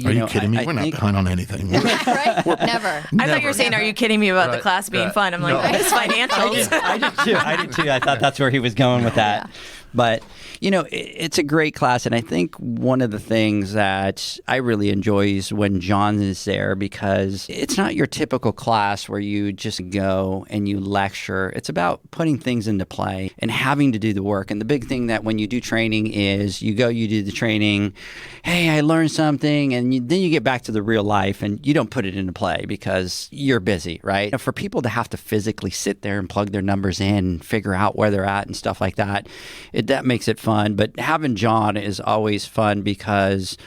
Are you kidding me? We're not behind on anything. Right? Never. I thought you were saying, are you kidding me about the class being fun? I'm like, it's financials. I did too. I thought that's where he was going with that. Yeah. But, it's a great class. And I think one of the things that I really enjoy is when John is there, because it's not your typical class where you just go and you lecture. It's about putting things into play and having to do the work. And the big thing that when you do training is you go, you do the training. Hey, I learned something. And then you get back to the real life and you don't put it into play because you're busy, right? For people to have to physically sit there and plug their numbers in and figure out where they're at and stuff like that, that makes it fun. But having John is always fun because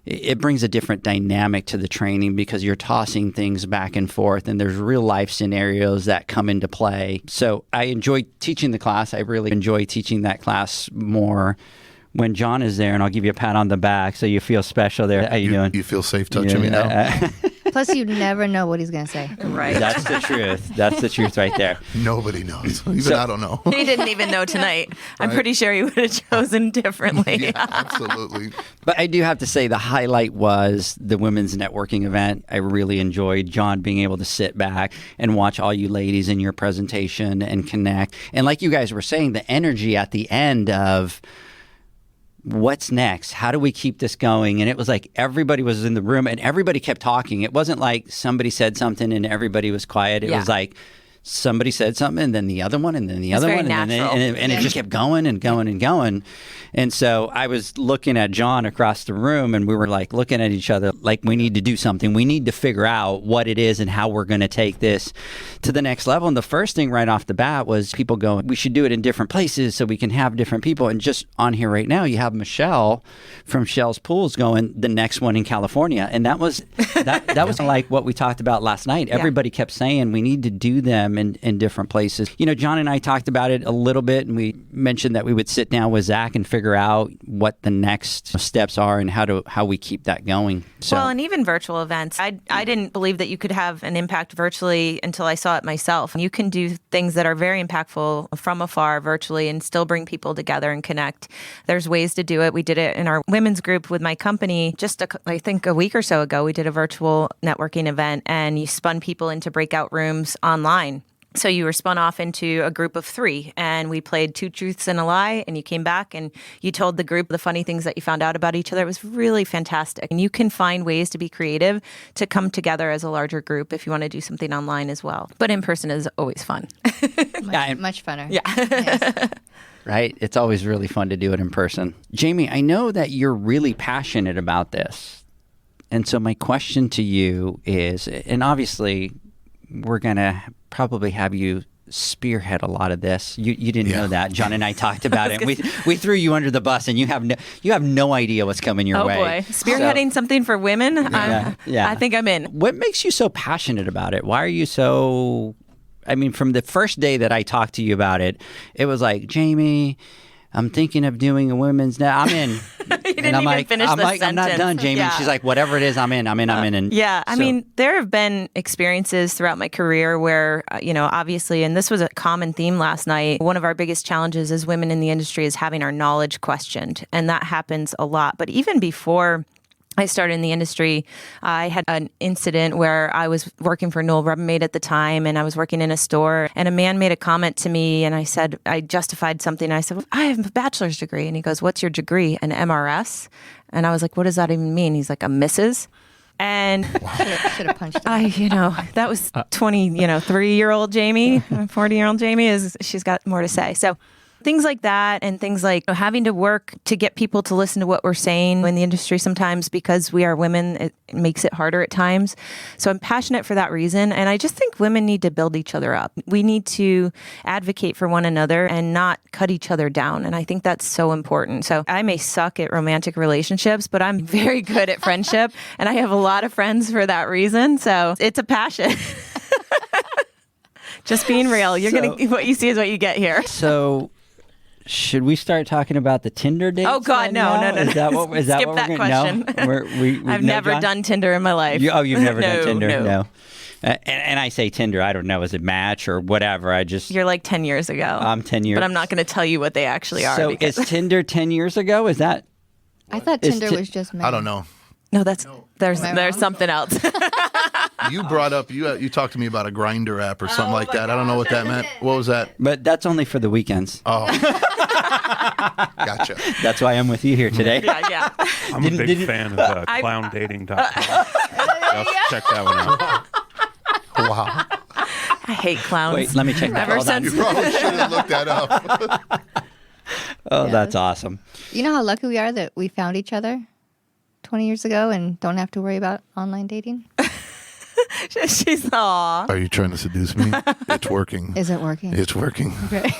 it brings a different dynamic to the training because you're tossing things back and forth and there's real life scenarios that come into play. So I enjoy teaching the class. I really enjoy teaching that class more when John is there, and I'll give you a pat on the back so you feel special there. How you doing? You feel safe touching me now? Plus, you never know what he's going to say. Right. That's the truth. That's the truth right there. Nobody knows. Even I don't know. He didn't even know tonight. I'm pretty sure he would have chosen differently. Yeah, absolutely. But I do have to say the highlight was the women's networking event. I really enjoyed John being able to sit back and watch all you ladies in your presentation and connect. And like you guys were saying, the energy at the end of what's next? How do we keep this going? And it was like everybody was in the room and everybody kept talking. It wasn't like somebody said something and everybody was quiet. It was like somebody said something and then the other one and then the other one. And it just kept going and going and going. And so I was looking at John across the room and we were like looking at each other like we need to do something. We need to figure out what it is and how we're going to take this to the next level. And the first thing right off the bat was people going, we should do it in different places so we can have different people. And just on here right now, you have Michelle from Shell's Pools going the next one in California. And that was that was like what we talked about last night. Everybody kept saying we need to do them in different places. You know, John and I talked about it a little bit and we mentioned that we would sit down with Zach and figure out what the next steps are and how we keep that going. So. Well, and even virtual events. I didn't believe that you could have an impact virtually until I saw it myself. You can do things that are very impactful from afar virtually and still bring people together and connect. There's ways to do it. We did it in our women's group with my company just I think a week or so ago. We did a virtual networking event and you spun people into breakout rooms online. So you were spun off into a group of 3 and we played 2 truths and a lie and you came back and you told the group the funny things that you found out about each other. It was really fantastic. And you can find ways to be creative to come together as a larger group if you want to do something online as well. But in person is always fun. Much funner. Yeah. Yes. Right? It's always really fun to do it in person. Jamie, I know that you're really passionate about this. And so my question to you is, and obviously we're going to probably have you spearhead a lot of this. You didn't know that. John and I talked about it. We threw you under the bus and you have no idea what's coming your way. Oh boy. Spearheading something for women? I think I'm in. What makes you so passionate about it? Why are you so... I mean, from the first day that I talked to you about it, it was like, Jamie, I'm thinking of doing a women's net. I'm in. You didn't even finish the sentence. I'm not done, Jamie. Yeah. She's like, whatever it is, I'm in. And I mean, there have been experiences throughout my career where, obviously, and this was a common theme last night, one of our biggest challenges as women in the industry is having our knowledge questioned. And that happens a lot. But even before I started in the industry, I had an incident where I was working for Noel Rubbermaid at the time, and I was working in a store, and a man made a comment to me, and I justified something. I said, well, I have a bachelor's degree. And he goes, what's your degree? An MRS? And I was like, what does that even mean? He's like, a Mrs.? And should have punched him. That was 3-year-old Jamie, 40-year-old Jamie, she's got more to say. So things like that, and things like having to work to get people to listen to what we're saying in the industry sometimes because we are women, it makes it harder at times. So I'm passionate for that reason. And I just think women need to build each other up. We need to advocate for one another and not cut each other down. And I think that's so important. So I may suck at romantic relationships, but I'm very good at friendship. And I have a lot of friends for that reason. So it's a passion. Just being real. What you see is what you get here. So... should we start talking about the Tinder dates? Oh God, no. Is that what we're Skip that question. No? I've never done Tinder in my life. You've never done Tinder? No. And I say Tinder, I don't know, is it Match or whatever? You're like 10 years ago. I'm 10 years. But I'm not going to tell you what they actually are. So is Tinder 10 years ago? Is that? I thought Tinder was just men. I don't know. No, there's something else. You brought up, you talked to me about a Grinder app or something like that. I don't know what that meant. What was that? But that's only for the weekends. Oh. Gotcha. That's why I'm with you here today. Yeah. I'm a big fan of clowndating.com. Check that one out. Wow. I hate clowns. Wait, let me check that. You probably should have looked that up. That's awesome. You know how lucky we are that we found each other 20 years ago and don't have to worry about online dating? She's aw. Are you trying to seduce me? It's working. Is it working? It's working. Okay.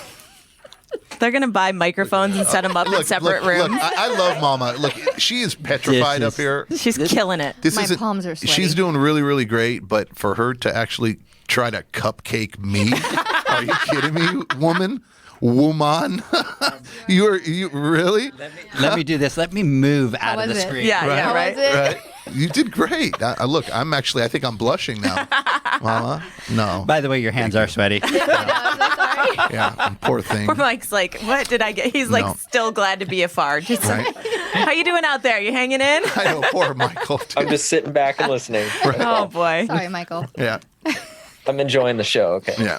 They're going to buy microphones and set them up in separate rooms. Look, I love Mama. Look, she is petrified up here. She's killing it. My palms are sweaty. She's doing really, really great, but for her to actually try to cupcake me, are you kidding me, woman? Woman, you really? Let me do this. Let me move out of the was it? screen. Yeah, right. Right. You did great. Look, I think I'm blushing now. Mama, no. By the way, your hands are sweaty. Yeah, poor thing. Poor Mike's like, what did I get? He's like, still glad to be afar. Just Right? how you doing out there? You hanging in? I know, poor Michael. I'm just sitting back and listening. Oh, boy. Sorry, Michael. Yeah, I'm enjoying the show. Okay. yeah.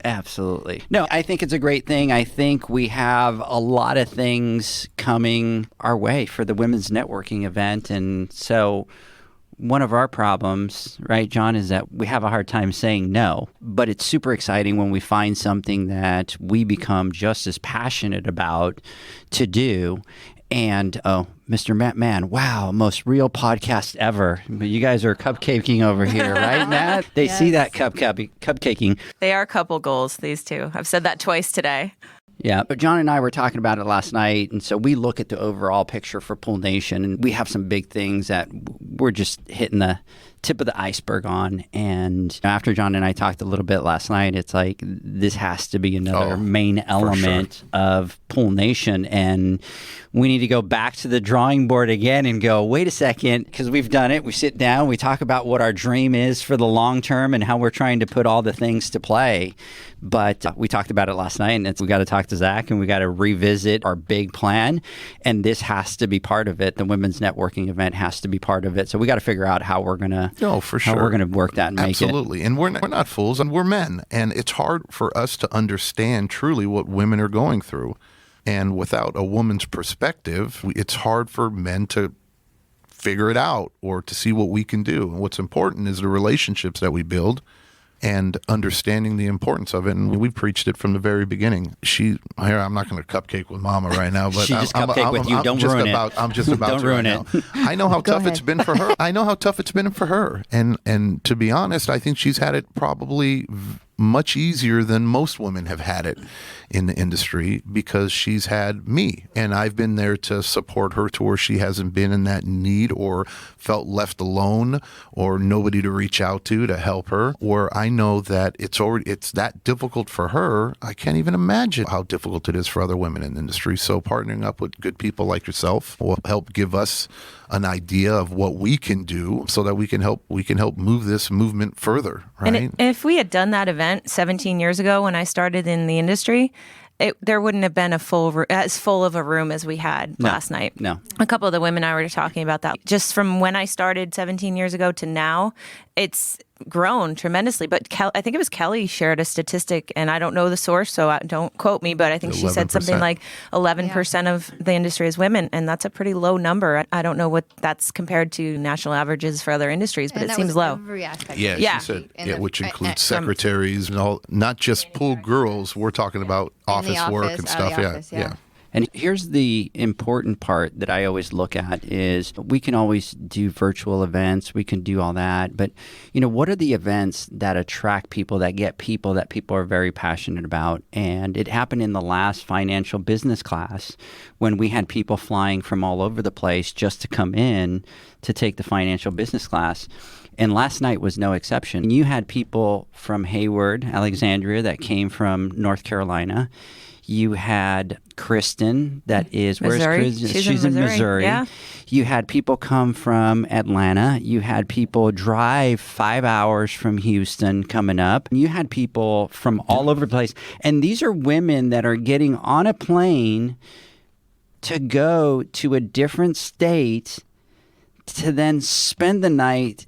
Absolutely. No, I think it's a great thing. I think we have a lot of things coming our way for the women's networking event. And so one of our problems, right, John, is that we have a hard time saying no. But it's super exciting when we find something that we become just as passionate about to do. And, Mr. Matt Mann, wow, most real podcast ever. You guys are cupcaking over here, right, Matt? They see that cupcaking. They are couple goals, these two. I've said that twice today. Yeah, but John and I were talking about it last night, and so we look at the overall picture for Pool Nation, and we have some big things that we're just hitting the tip of the iceberg on. And after John and I talked a little bit last night, it's like this has to be another main element of Pool Nation, and we need to go back to the drawing board again and go, wait a second, because we've done it. We sit down, we talk about what our dream is for the long term and how we're trying to put all the things to play. But we talked about it last night, and we got to talk to Zach, and we got to revisit our big plan. And this has to be part of it. The women's networking event has to be part of it. So we got to figure out how we're gonna work that and make it. Absolutely. And we're not fools, and we're men, and it's hard for us to understand truly what women are going through. And without a woman's perspective, it's hard for men to figure it out or to see what we can do. And what's important is the relationships that we build and understanding the importance of it. And we've preached it from the very beginning. I'm not going to cupcake with Mama right now, but She just cupcake with you. Don't ruin it. I'm just about Don't to ruin right it. now. I know how tough it's ahead. been for her. I know how tough it's been for her. And to be honest, I think she's had it probably much easier than most women have had it in the industry because she's had me, and I've been there to support her to where she hasn't been in that need or felt left alone or nobody to reach out to help her, where I know that it's that difficult for her. I can't even imagine how difficult it is for other women in the industry. So partnering up with good people like yourself will help give us an idea of what we can do so that we can help move this movement further, right? And if we had done that event 17 years ago when I started in the industry, there wouldn't have been as full of a room as we had last night. No. A couple of the women and I were talking about that. Just from when I started 17 years ago to now, it's grown tremendously. But I think it was Kelly shared a statistic, and I don't know the source, so don't quote me, but I think she said something like 11% of the industry is women, and that's a pretty low number. I don't know what that's compared to national averages for other industries, but And it that seems was low. every aspect. Yeah, she said, In which the- includes secretaries and all, not just pool girls. We're talking about office work office, and out of stuff. the office, yeah. And here's the important part that I always look at is we can always do virtual events. We can do all that. But, what are the events that attract people, that get people, that people are very passionate about? And it happened in the last financial business class when we had people flying from all over the place just to come in to take the financial business class. And last night was no exception. You had people from Hayward, Alexandria, that came from North Carolina. You had Kristen, that is, Missouri. where's Kristen? She's in Missouri. Yeah. You had people come from Atlanta. You had people drive 5 hours from Houston coming up. You had people from all over the place. And these are women that are getting on a plane to go to a different state to then spend the night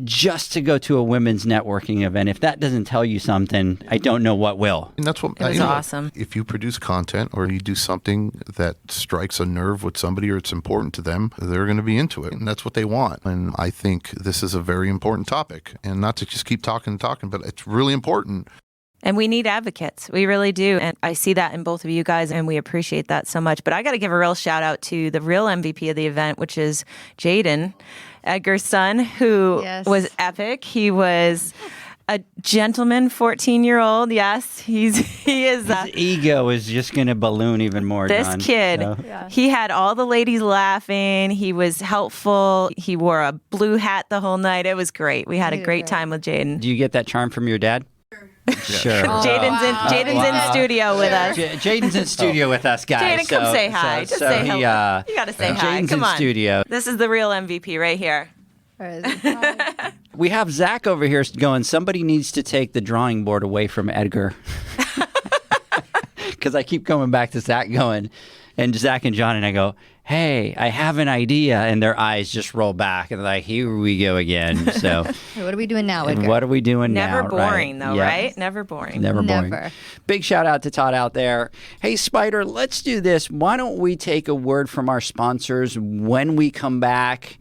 just to go to a women's networking event. If that doesn't tell you something, I don't know what will. And that's what It was awesome. If you produce content or you do something that strikes a nerve with somebody or it's important to them, they're going to be into it. And that's what they want. And I think this is a very important topic. And not to just keep talking, but it's really important. And we need advocates. We really do. And I see that in both of you guys, and we appreciate that so much. But I got to give a real shout out to the real MVP of the event, which is Jaden, Edgar's son, who Yes. was epic. He was A gentleman, 14-year-old. Yes, he is. His ego is just going to balloon even more. This John, kid, so. he had all the ladies laughing. He was helpful. He wore a blue hat the whole night. It was great. We had a great time with Jaden. Do you get that charm from your dad? Sure. Jaden's in studio with us. Jaden's in studio with us, guys. Jaden, come say hi. Just say hello. You got to say hi. Jaden's Come in on. studio. This is the real MVP right here. We have Zach over here going, somebody needs to take the drawing board away from Edgar. Because I keep coming back to Zach going, and Zach and John and I go, hey, I have an idea. And their eyes just roll back and they're like, here we go again. So What are we doing now, Edgar? what are we doing now? Never boring, right? though, right? Never boring. Never boring. Never. Big shout out to Todd out there. Hey, Spider, let's do this. Why don't we take a word from our sponsors? When we come back,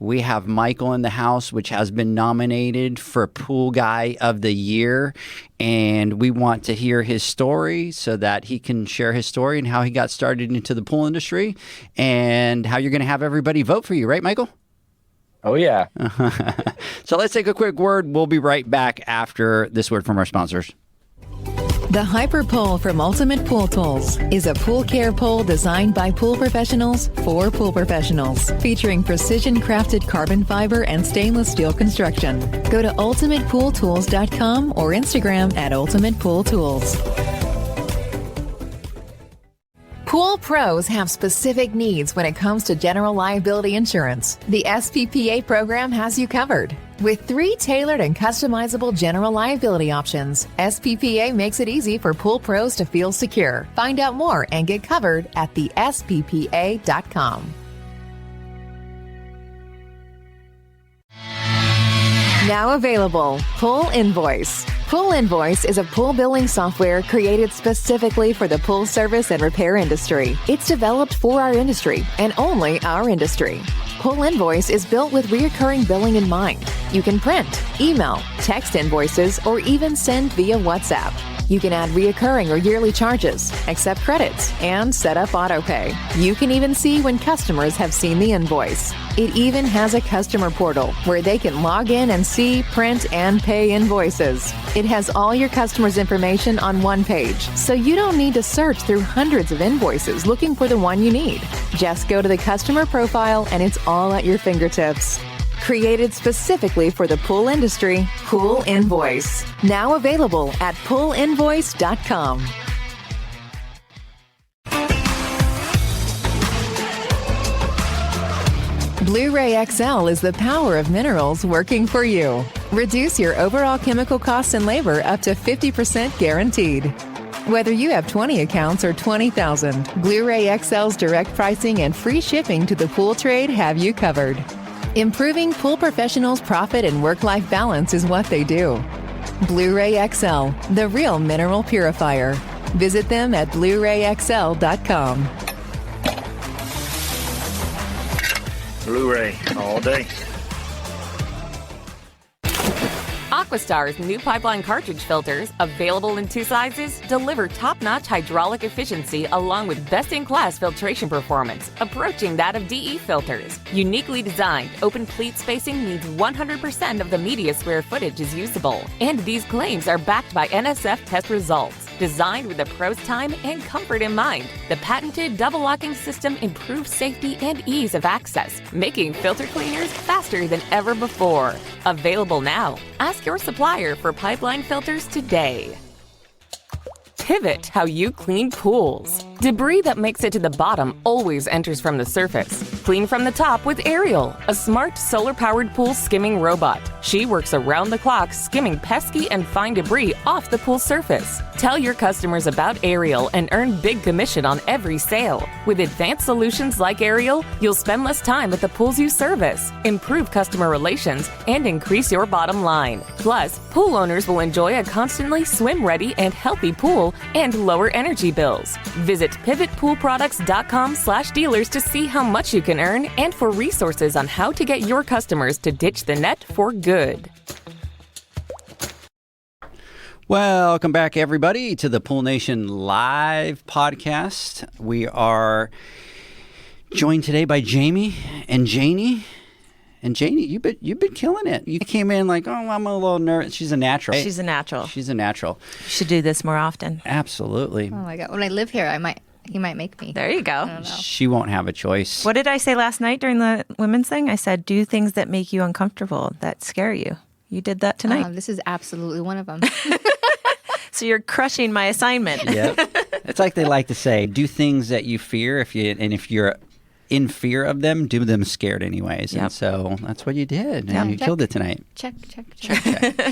we have Michael in the house, which has been nominated for Pool Guy of the Year. And we want to hear his story so that he can share his story and how he got started into the pool industry and how you're going to have everybody vote for you, right, Michael? Oh, yeah. So let's take a quick word. We'll be right back after this word from our sponsors. The Hyper Pole from Ultimate Pool Tools is a pool care pole designed by pool professionals for pool professionals, featuring precision-crafted carbon fiber and stainless steel construction. Go to ultimatepooltools.com or Instagram at Ultimate Pool Tools. Pool pros have specific needs when it comes to general liability insurance. The SPPA program has you covered. With 3 tailored and customizable general liability options, SPPA makes it easy for pool pros to feel secure. Find out more and get covered at thesppa.com. Now available, Pool Invoice. Pool Invoice is a pool billing software created specifically for the pool service and repair industry. It's developed for our industry and only our industry. Pool Invoice is built with recurring billing in mind. You can print, email, text invoices, or even send via WhatsApp. You can add reoccurring or yearly charges, accept credits, and set up autopay. You can even see when customers have seen the invoice. It even has a customer portal where they can log in and see, print, and pay invoices. It has all your customers' information on one page, so you don't need to search through hundreds of invoices looking for the one you need. Just go to the customer profile and it's all at your fingertips. Created specifically for the pool industry, Pool Invoice. Now available at poolinvoice.com. Blueray XL is the power of minerals working for you. Reduce your overall chemical costs and labor up to 50% guaranteed. Whether you have 20 accounts or 20,000, Blueray XL's direct pricing and free shipping to the pool trade have you covered. Improving pool professionals' profit and work-life balance is what they do. Blueray XL, the real mineral purifier. Visit them at BlueRayXL.com. Blueray all day. AquaStar's new pipeline cartridge filters, available in 2 sizes, deliver top-notch hydraulic efficiency along with best-in-class filtration performance, approaching that of DE filters. Uniquely designed, open pleat spacing means 100% of the media square footage is usable. And these claims are backed by NSF test results. Designed with the pro's time and comfort in mind, the patented double locking system improves safety and ease of access, making filter cleaners faster than ever before. Available now. Ask your supplier for pipeline filters today. Pivot how you clean pools. Debris that makes it to the bottom always enters from the surface. Clean from the top with Ariel, a smart solar-powered pool skimming robot. She works around the clock skimming pesky and fine debris off the pool surface. Tell your customers about Ariel and earn big commission on every sale. With advanced solutions like Ariel, you'll spend less time at the pools you service, improve customer relations, and increase your bottom line. Plus, pool owners will enjoy a constantly swim-ready and healthy pool and lower energy bills. Visit pivotpoolproducts.com/dealers to see how much you can earn and for resources on how to get your customers to ditch the net for good. Welcome back, everybody, to the Pool Nation Live podcast. We are joined today by Jamie and Janey. And Janey, you've been killing it. You came in like, oh, I'm a little nervous. She's a natural. She's a natural. She's a natural. You should do this more often. Absolutely. Oh my God. When I live here, he might make me. There you go. I don't know. She won't have a choice. What did I say last night during the women's thing? I said, do things that make you uncomfortable, that scare you. You did that tonight. This is absolutely one of them. So you're crushing my assignment. Yep. It's like they like to say, do things that you fear. If you're in fear of them, do them scared anyways. Yep. And so that's what you did. Yep. And you killed it tonight. Check.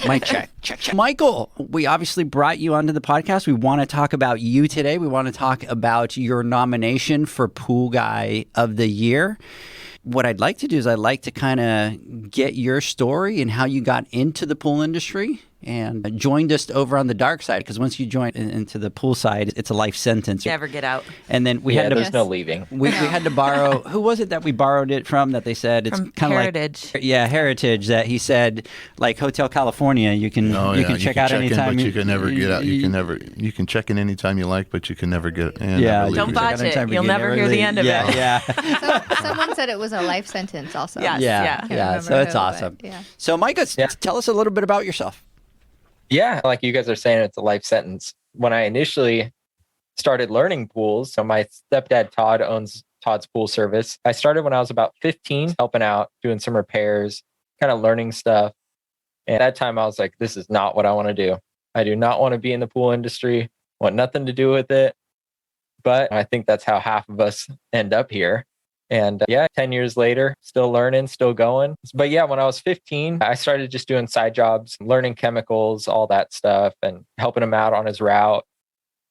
Mic check. Michael, we obviously brought you onto the podcast. We want to talk about you today. We want to talk about your nomination for Pool Guy of the Year. What I'd like to do is I'd like to kind of get your story and how you got into the pool industry and joined us over on the dark side, because once you join into the pool side, it's a life sentence. Never get out. And then we had to there's no leaving. we had to borrow. Who was it that we borrowed it from? That they said it's From kind of Heritage. like Heritage. That he said like Hotel California. You can check out anytime, but you can never get out. You can check in anytime you like, but you can never get. Never leave. Don't botch it. You'll never hear the end of it. Yeah. Someone said it was a life sentence also. Yes. Yeah. So it's awesome. Yeah. So Micah, tell us a little bit about yourself. Yeah, like you guys are saying, it's a life sentence. When I initially started learning pools, so my stepdad Todd owns Todd's Pool Service. I started when I was about 15, helping out, doing some repairs, kind of learning stuff. And at that time, I was like, this is not what I want to do. I do not want to be in the pool industry, want nothing to do with it. But I think that's how half of us end up here. And 10 years later, still learning, still going. But yeah, when I was 15, I started just doing side jobs, learning chemicals, all that stuff, and helping him out on his route.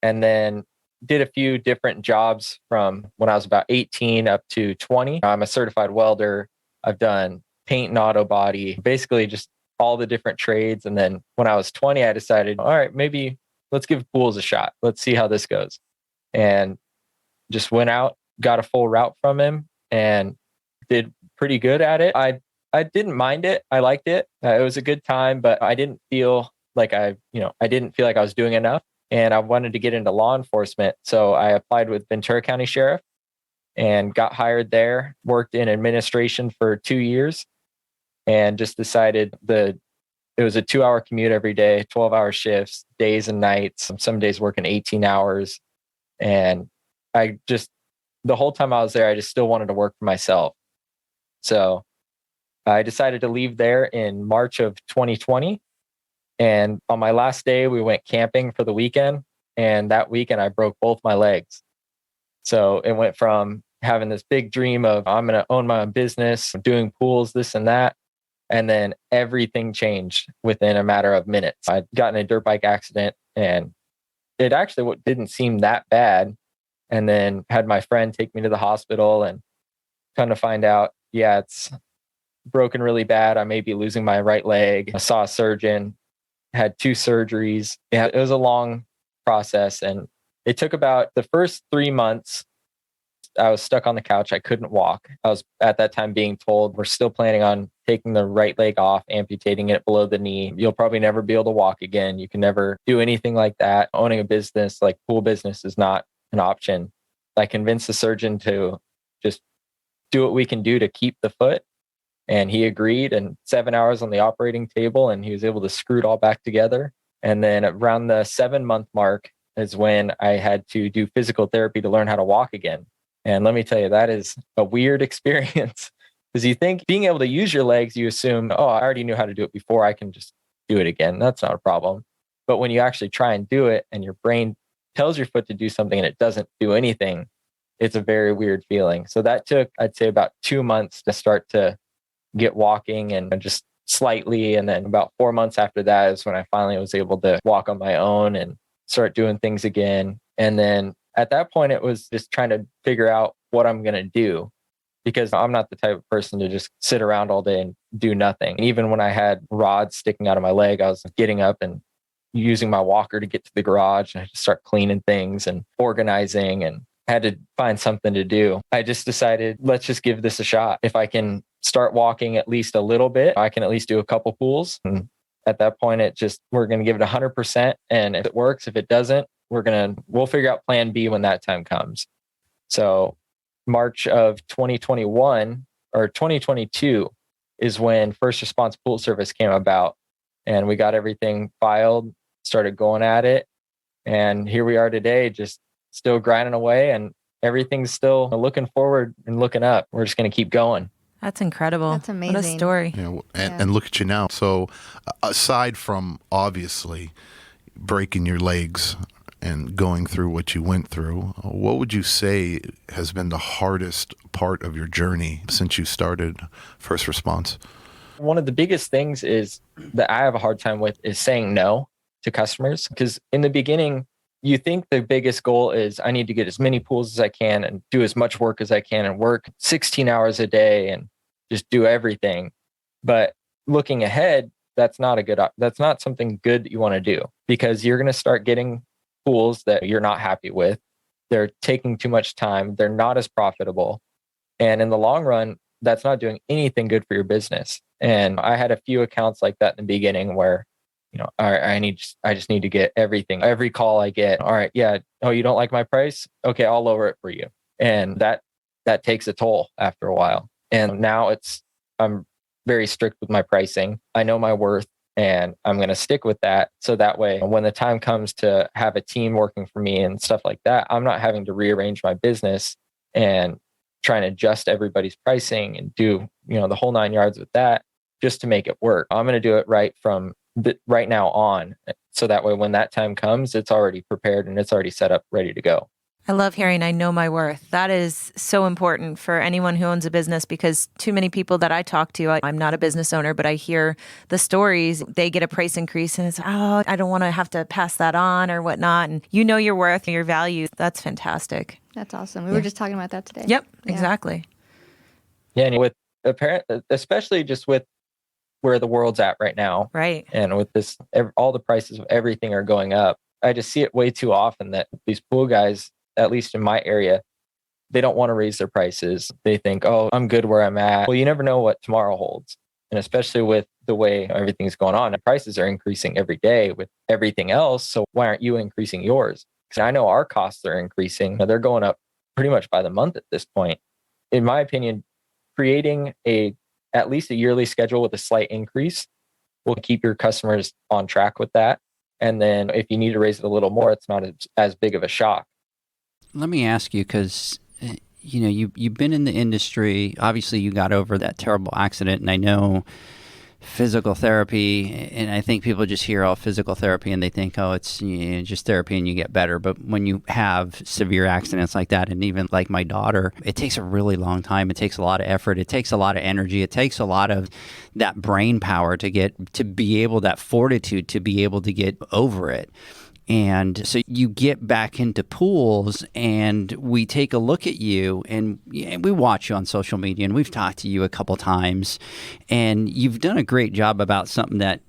And then did a few different jobs from when I was about 18 up to 20. I'm a certified welder. I've done paint and auto body, basically just all the different trades. And then when I was 20, I decided, all right, maybe let's give pools a shot. Let's see how this goes. And just went out, got a full route from him, and did pretty good at it. I didn't mind it. I liked it. It was a good time, but I didn't feel like I didn't feel like I was doing enough. And I wanted to get into law enforcement. So I applied with Ventura County Sheriff and got hired there, worked in administration for 2 years, and just decided it was a 2-hour commute every day, 12-hour shifts, days and nights, some days working 18 hours. And the whole time I was there, I just still wanted to work for myself. So I decided to leave there in March of 2020. And on my last day, we went camping for the weekend. And that weekend, I broke both my legs. So it went from having this big dream of I'm going to own my own business, doing pools, this and that. And then everything changed within a matter of minutes. I'd gotten a dirt bike accident, and it actually didn't seem that bad. And then had my friend take me to the hospital, and come to find out, it's broken really bad. I may be losing my right leg. I saw a surgeon, had 2 surgeries. Yeah, it was a long process. And it took about the first 3 months. I was stuck on the couch. I couldn't walk. I was at that time being told, we're still planning on taking the right leg off, amputating it below the knee. You'll probably never be able to walk again. You can never do anything like that. Owning a business, like pool business, is not an option. I convinced the surgeon to just do what we can do to keep the foot. And he agreed, and 7 hours on the operating table, and he was able to screw it all back together. And then around the 7-month mark is when I had to do physical therapy to learn how to walk again. And let me tell you, that is a weird experience, because you think being able to use your legs, you assume, oh, I already knew how to do it before, I can just do it again. That's not a problem. But when you actually try and do it and your brain tells your foot to do something and it doesn't do anything, it's a very weird feeling. So that took, I'd say, about 2 months to start to get walking, and just slightly. And then about 4 months after that is when I finally was able to walk on my own and start doing things again. And then at that point, it was just trying to figure out what I'm going to do, because I'm not the type of person to just sit around all day and do nothing. And even when I had rods sticking out of my leg, I was getting up and using my walker to get to the garage, and I just start cleaning things and organizing, and had to find something to do. I just decided, let's just give this a shot. If I can start walking at least a little bit, I can at least do a couple pools. And at that point, we're going to give it 100%. And if it works, if it doesn't, we'll figure out plan B when that time comes. So March of 2021 or 2022 is when first response pool service came about, and we got everything filed, started going at it. And here we are today, just still grinding away, and everything's still looking forward and looking up. We're just going to keep going. That's incredible. That's amazing. What a story. And look at you now. So aside from obviously breaking your legs and going through what you went through, what would you say has been the hardest part of your journey since you started first response? One of the biggest things is that I have a hard time with is saying no to customers, because in the beginning, you think the biggest goal is I need to get as many pools as I can and do as much work as I can and work 16 hours a day and just do everything. But looking ahead, that's not something good that you want to do, because you're going to start getting pools that you're not happy with. They're taking too much time. They're not as profitable. And in the long run, that's not doing anything good for your business. And I had a few accounts like that in the beginning where, all right, I just need to get everything, every call I get. All right. Yeah. Oh, you don't like my price? Okay. I'll lower it for you. And that takes a toll after a while. And now I'm very strict with my pricing. I know my worth, and I'm going to stick with that. So that way, when the time comes to have a team working for me and stuff like that, I'm not having to rearrange my business and trying to adjust everybody's pricing and do, the whole 9 yards with that just to make it work. I'm going to do it right from right now on. So that way, when that time comes, it's already prepared and it's already set up, ready to go. I love hearing I know my worth. That is so important for anyone who owns a business, because too many people that I talk to, I'm not a business owner, but I hear the stories. They get a price increase and it's, oh, I don't want to have to pass that on or whatnot. And you know your worth, your value. That's fantastic. That's awesome. We were just talking about that today. Yep, exactly. Yeah, and with especially just with where the world's at right now. Right. And with this, all the prices of everything are going up. I just see it way too often that these pool guys, at least in my area, they don't want to raise their prices. They think, oh, I'm good where I'm at. Well, you never know what tomorrow holds. And especially with the way everything's going on, the prices are increasing every day with everything else. So why aren't you increasing yours? Because I know our costs are increasing. They're going up pretty much by the month at this point. In my opinion, creating at least a yearly schedule with a slight increase will keep your customers on track with that. And then if you need to raise it a little more, it's not as big of a shock. Let me ask you, because you've been in the industry. Obviously, you got over that terrible accident, and I know physical therapy, and I think people just hear physical therapy and they think, it's just therapy and you get better. But when you have severe accidents like that, and even like my daughter, it takes a really long time. It takes a lot of effort. It takes a lot of energy. It takes a lot of that brain power to be able, that fortitude to be able to get over it. And so you get back into pools, and we take a look at you, and we watch you on social media, and we've talked to you a couple times, and you've done a great job about something that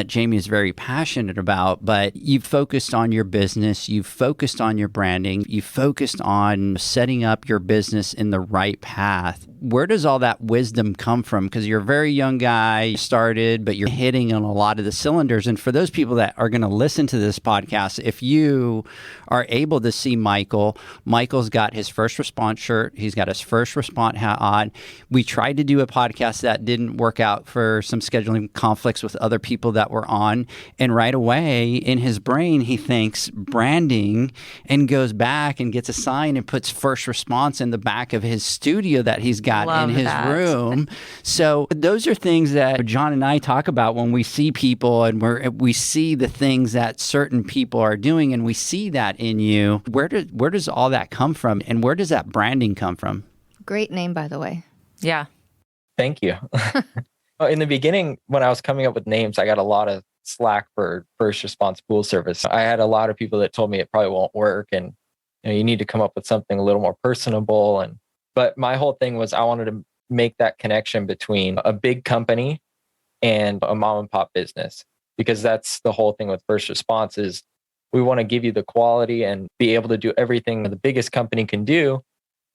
Jamie is very passionate about. But you've focused on your business, you've focused on your branding, you've focused on setting up your business in the right path. Where does all that wisdom come from? Because you're a very young guy, you started, but you're hitting on a lot of the cylinders. And for those people that are going to listen to this podcast, if you are able to see Michael's got his first response shirt. He's got his first response hat on. We tried to do a podcast that didn't work out for some scheduling conflicts with other people that were on. And right away in his brain, he thinks branding and goes back and gets a sign and puts first response in the back of his studio that he's got in his room. So those are things that John and I talk about when we see people, and we see the things that certain people are doing, and we see that in you. Where does all that come from, and where does that branding come from? Great name, by the way. Yeah. Thank you. In the beginning, when I was coming up with names, I got a lot of slack for first response pool service. I had a lot of people that told me it probably won't work, and you need to come up with something a little more personable. But my whole thing was I wanted to make that connection between a big company and a mom and pop business, because that's the whole thing with first response is we want to give you the quality and be able to do everything the biggest company can do,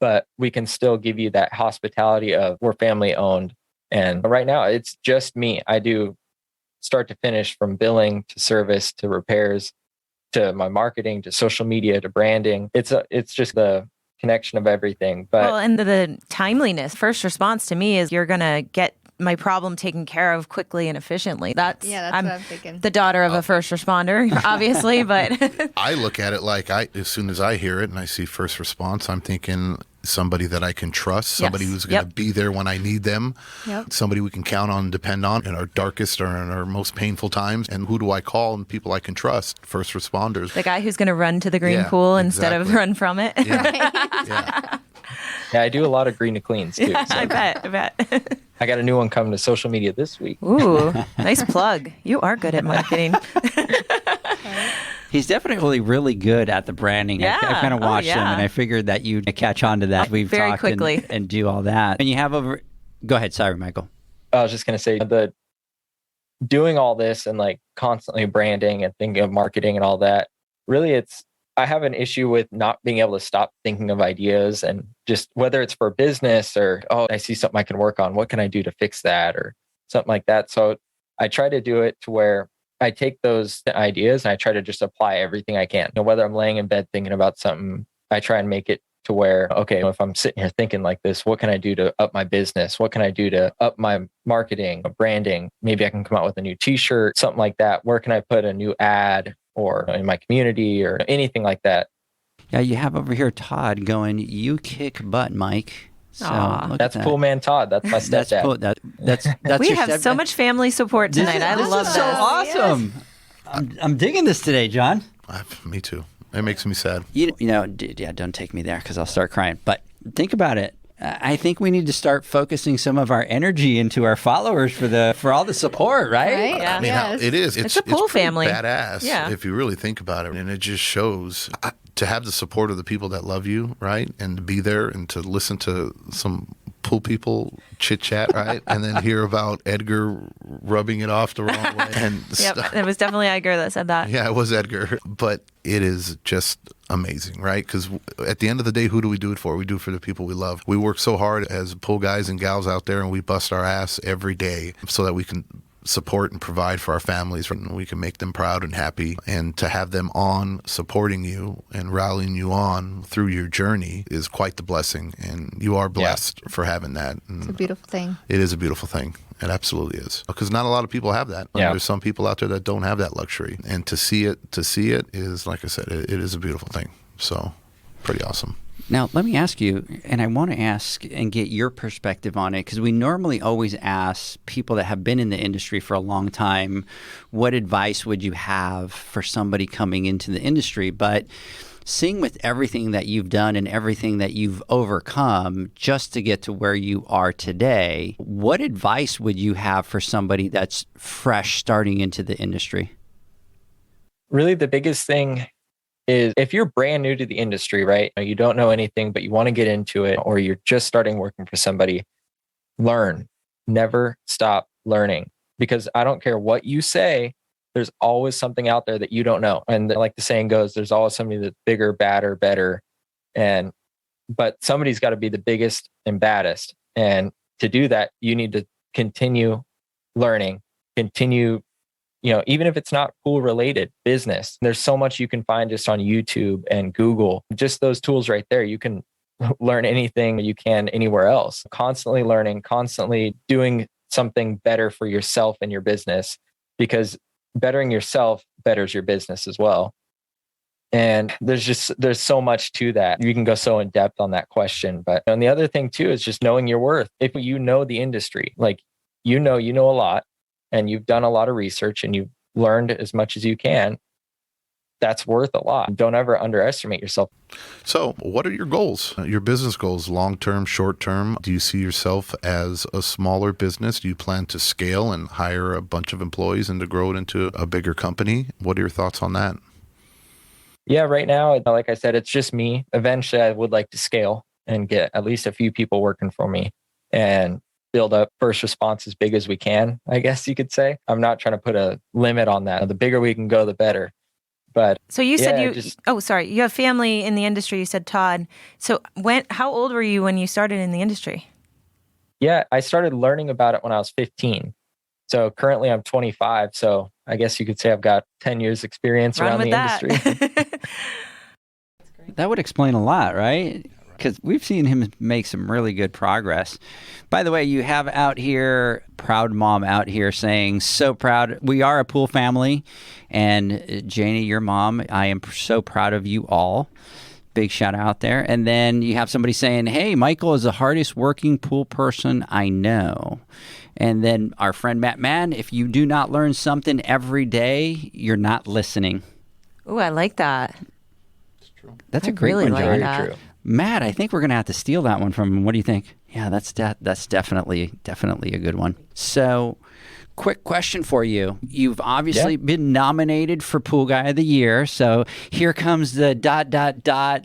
but we can still give you that hospitality of we're family owned. And right now it's just me. I do start to finish, from billing to service to repairs to my marketing to social media to branding. It's just the connection of everything. But well, and the timeliness, first response to me is you're going to get my problem taken care of quickly and efficiently. That's what I'm thinking. The daughter of a first responder, obviously, but I look at it like as soon as I hear it and I see first response, I'm thinking somebody that I can trust, somebody who's going to be there when I need them, somebody we can count on and depend on in our darkest or in our most painful times. And who do I call? And people I can trust, first responders. The guy who's going to run to the green pool instead of run from it. Yeah, I do a lot of green to cleans too. Yeah, so. I bet. I got a new one coming to social media this week. Ooh, nice plug. You are good at marketing. He's definitely really good at the branding. Yeah. I kind of watched him, and I figured that you'd catch on to that. We've very talked quickly and do all that. And you have over. Go ahead, sorry, Michael. I was just gonna say the doing all this and like constantly branding and thinking of marketing and all that. Really, I have an issue with not being able to stop thinking of ideas, and just whether it's for business or I see something I can work on. What can I do to fix that or something like that? So I try to do it to where I take those ideas and I try to just apply everything I can. Whether I'm laying in bed thinking about something, I try and make it to where, okay, if I'm sitting here thinking like this, what can I do to up my business? What can I do to up my marketing, branding? Maybe I can come out with a new t-shirt, something like that. Where can I put a new ad or in my community or anything like that? Yeah, you have over here Todd going, you kick butt, Mike. So that's Pool Man Todd. That's my stepdad. That's we your have so much family support tonight. I love this. this. So awesome. I'm digging this today, John. Me too. It makes me sad. Don't take me there because I'll start crying. But think about it. I think we need to start focusing some of our energy into our followers for all the support, right? Yeah. I mean, it is. It's a pool family. Badass. Yeah. If you really think about it, and it just shows to have the support of the people that love you, right, and to be there and to listen to some pool people chit chat, right, and then hear about Edgar rubbing it off the wrong way. And it was definitely Edgar that said that. Yeah, it was Edgar, but it is just amazing, right? Because at the end of the day, who do we do it for? We do it for the people we love. We work so hard as pool guys and gals out there, and we bust our ass every day so that we can support and provide for our families, and we can make them proud and happy. And to have them on supporting you and rallying you on through your journey is quite the blessing. And you are blessed for having that. And it's a beautiful thing. It is a beautiful thing. It absolutely is. Because not a lot of people have that. Yeah. There's some people out there that don't have that luxury. And to see it is, like I said, it is a beautiful thing. So pretty awesome. Now, let me ask you, and I want to ask and get your perspective on it, because we normally always ask people that have been in the industry for a long time, what advice would you have for somebody coming into the industry? But seeing with everything that you've done and everything that you've overcome just to get to where you are today, what advice would you have for somebody that's fresh starting into the industry? Really, the biggest thing is if you're brand new to the industry, right? You don't know anything, but you want to get into it, or you're just starting working for somebody, learn. Never stop learning, because I don't care what you say, there's always something out there that you don't know. And like the saying goes, there's always somebody that's bigger, badder, better. But somebody's got to be the biggest and baddest. And to do that, you need to continue learning, continue, even if it's not pool related business. There's so much you can find just on YouTube and Google. Just those tools right there. You can learn anything you can anywhere else. Constantly learning, constantly doing something better for yourself and your business, because bettering yourself betters your business as well. And there's so much to that. You can go so in depth on that question. But and the other thing too is just knowing your worth. If you know the industry, like you know a lot, and you've done a lot of research and you've learned as much as you can, that's worth a lot. Don't ever underestimate yourself. So what are your goals, your business goals, long-term, short-term? Do you see yourself as a smaller business? Do you plan to scale and hire a bunch of employees and to grow it into a bigger company? What are your thoughts on that? Yeah, right now, like I said, it's just me. Eventually, I would like to scale and get at least a few people working for me and build up first response as big as we can, I guess you could say. I'm not trying to put a limit on that. The bigger we can go, the better. But so you said you have family in the industry. You said Todd. So how old were you when you started in the industry? Yeah, I started learning about it when I was 15. So currently I'm 25. So I guess you could say I've got 10 years experience around the industry. That would explain a lot, right? because we've seen him make some really good progress. By the way, you have out here, proud mom out here saying, so proud. We are a pool family. And Janey, your mom, I am so proud of you all. Big shout out there. And then you have somebody saying, hey, Michael is the hardest working pool person I know. And then our friend Matt Mann, if you do not learn something every day, you're not listening. Ooh, I like that. That's I a great really one, like John. that. True. Matt, I think we're going to have to steal that one from him. What do you think? Yeah, that's definitely a good one. So, quick question for you. You've obviously been nominated for Pool Guy of the Year. So, here comes the ...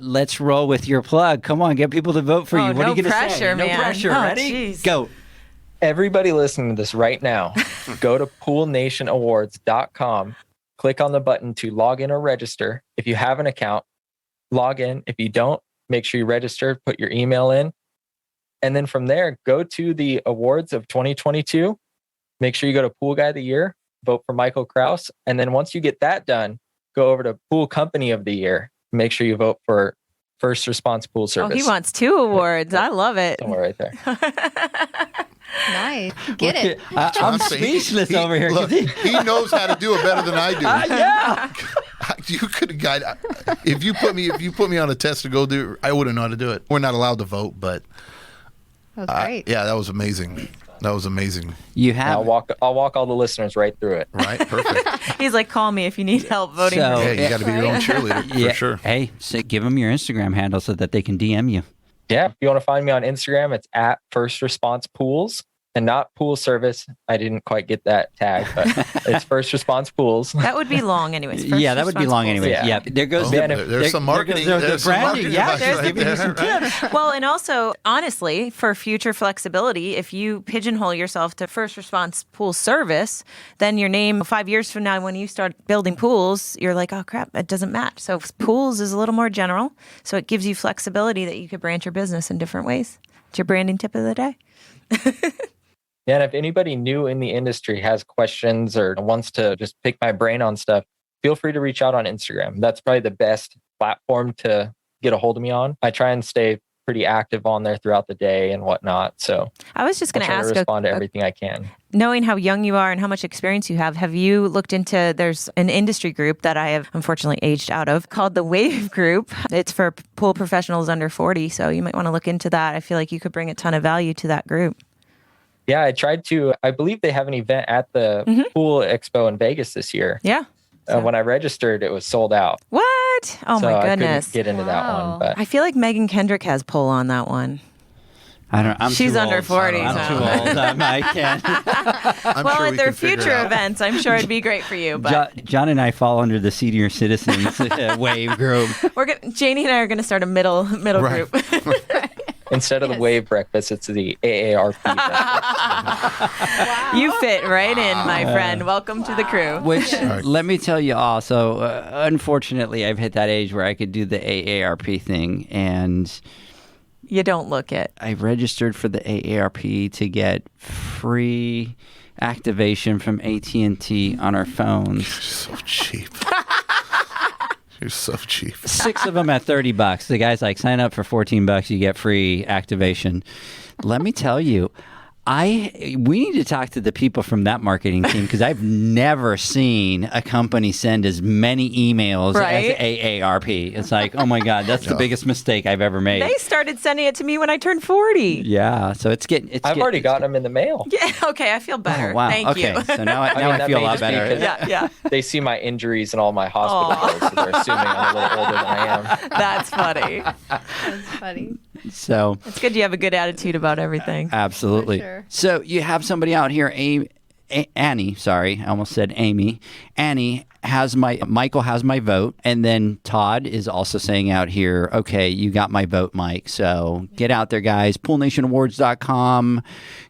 Let's roll with your plug. Come on, get people to vote for you. What no are you going to say? pressure, man. No pressure. Oh, Ready? geez. Go. Everybody listening to this right now, go to poolnationawards.com, click on the button to log in or register. If you have an account, log in. If you don't, make sure you register, put your email in. And then from there, go to the awards of 2022. Make sure you go to Pool Guy of the Year, vote for Michael Krouse. And then once you get that done, go over to Pool Company of the Year. Make sure you vote for First Response Pool Service. Oh, he wants 2 awards. I love it. Somewhere right there. Nice. Get it. I'm speechless over here. Look, he knows how to do it better than I do. Yeah. You could have guided. If you put me on a test to go do, I wouldn't know how to do it. We're not allowed to vote, but That was great. yeah, that was amazing. That was amazing. You have. I'll walk all the listeners right through it. Right? Perfect. He's like, call me if you need help voting So- for Yeah, me. you got to be your own cheerleader for sure. Hey, give them your Instagram handle so that they can DM you. Yeah, if you want to find me on Instagram, it's at First Response Pools and not Pool Service. I didn't quite get that tag, but it's First Response Pools. That would be long anyways. Yeah, that would be long Responsible. anyway. Yeah. Yeah, there goes Yeah, There's some marketing. There's There's the some branding. marketing Yeah, advice there's right giving you some there. tips. Well, and also, honestly, for future flexibility, if you pigeonhole yourself to First Response Pool Service, then your name 5 years from now, when you start building pools, you're like, oh crap, it doesn't match. So pools is a little more general. So it gives you flexibility that you could branch your business in different ways. It's your branding tip of the day. Yeah, and if anybody new in the industry has questions or wants to just pick my brain on stuff, feel free to reach out on Instagram. That's probably the best platform to get a hold of me on. I try and stay pretty active on there throughout the day and whatnot. So I was just going to I'll try ask, to respond to everything I can. knowing how young you are and how much experience you have you looked into, there's an industry group that I have unfortunately aged out of called the Wave Group. It's for pool professionals under 40. So you might want to look into that. I feel like you could bring a ton of value to that group. Yeah, I believe they have an event at the Pool Expo in Vegas this year. Yeah. When I registered, it was sold out. What? Oh so my I goodness. couldn't get into that Wow. one. But I feel like Megan Kendrick has pull on that one. I'm She's too under old. 40, I'm so. too old. I can't. I'm Well, sure at we their can figure it future out. events, I'm sure it'd be great for you. But John and I fall under the senior citizens Wave group. Janey and I are going to start a middle Right. group. instead of the Wave Breakfast, it's the AARP breakfast. You fit right in, my friend. Welcome to the crew. Which, Right. let me tell you also, unfortunately, I've hit that age where I could do the AARP thing, and You don't look it. I registered for the AARP to get free activation from AT&T on our phones. So cheap. You're so cheap. 6 of them at $30. The guy's like, sign up for $14, you get free activation. Let me tell you, we need to talk to the people from that marketing team because I've never seen a company send as many emails Right? as AARP. It's like, oh my God, that's the biggest mistake I've ever made. They started sending it to me when I turned 40. Yeah, so I've already gotten them in the mail. Yeah, okay, I feel better. Oh, wow. Thank okay. you. So now I that feel a may lot just be better. 'cause Yeah. They see my injuries and all my hospital bills, so they're assuming I'm a little older than I am. That's funny. That's funny. So It's good you have a good attitude about everything. absolutely. For sure. So you have somebody out here, Annie. Sorry, I almost said Amy. Annie Michael has my vote, and then Todd is also saying out here, okay, you got my vote, Mike. So get out there, guys. PoolNationAwards.com.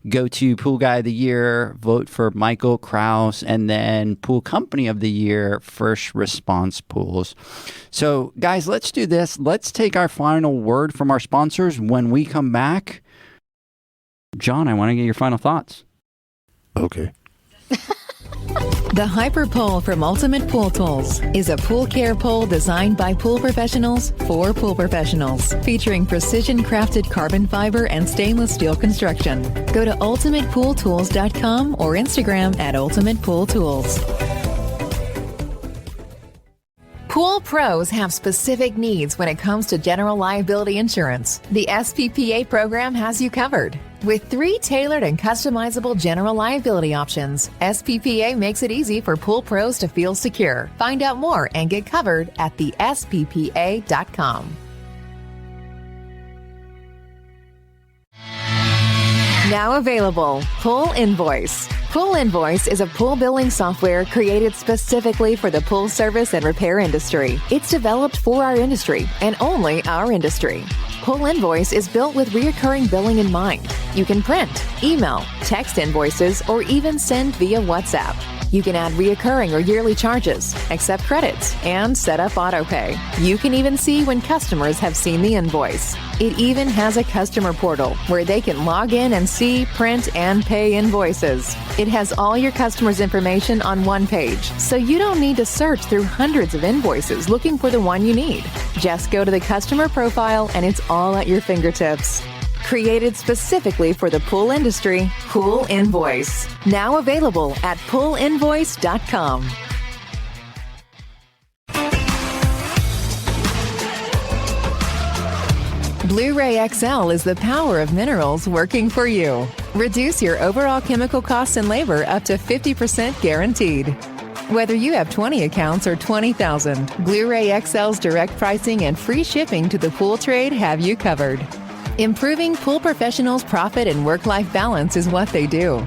Go to Pool Guy of the Year, vote for Michael Krouse, and then Pool Company of the Year, First Response Pools. So, guys, let's do this. Let's take our final word from our sponsors. When we come back, John, I want to get your final thoughts. Okay. The Hyper Pole from Ultimate Pool Tools is a pool care pole designed by pool professionals for pool professionals, featuring precision-crafted carbon fiber and stainless steel construction. Go to ultimatepooltools.com or Instagram at Ultimate Pool Tools. Pool pros have specific needs when it comes to general liability insurance. The SPPA program has you covered. With 3 tailored and customizable general liability options, SPPA makes it easy for pool pros to feel secure. Find out more and get covered at thesppa.com. Now available, Pool Invoice. Pool Invoice is a pool billing software created specifically for the pool service and repair industry. It's developed for our industry and only our industry. Pool Invoice is built with recurring billing in mind. You can print, email, text invoices, or even send via WhatsApp. You can add reoccurring or yearly charges, accept credits, and set up autopay. You can even see when customers have seen the invoice. It even has a customer portal where they can log in and see, print, and pay invoices. It has all your customers' information on one page, so you don't need to search through hundreds of invoices looking for the one you need. Just go to the customer profile and it's all at your fingertips. Created specifically for the pool industry, Pool Invoice. Now available at poolinvoice.com. Blueray XL is the power of minerals working for you. Reduce your overall chemical costs and labor up to 50% guaranteed. Whether you have 20 accounts or 20,000, Blueray XL's direct pricing and free shipping to the pool trade have you covered. Improving pool professionals' profit and work-life balance is what they do.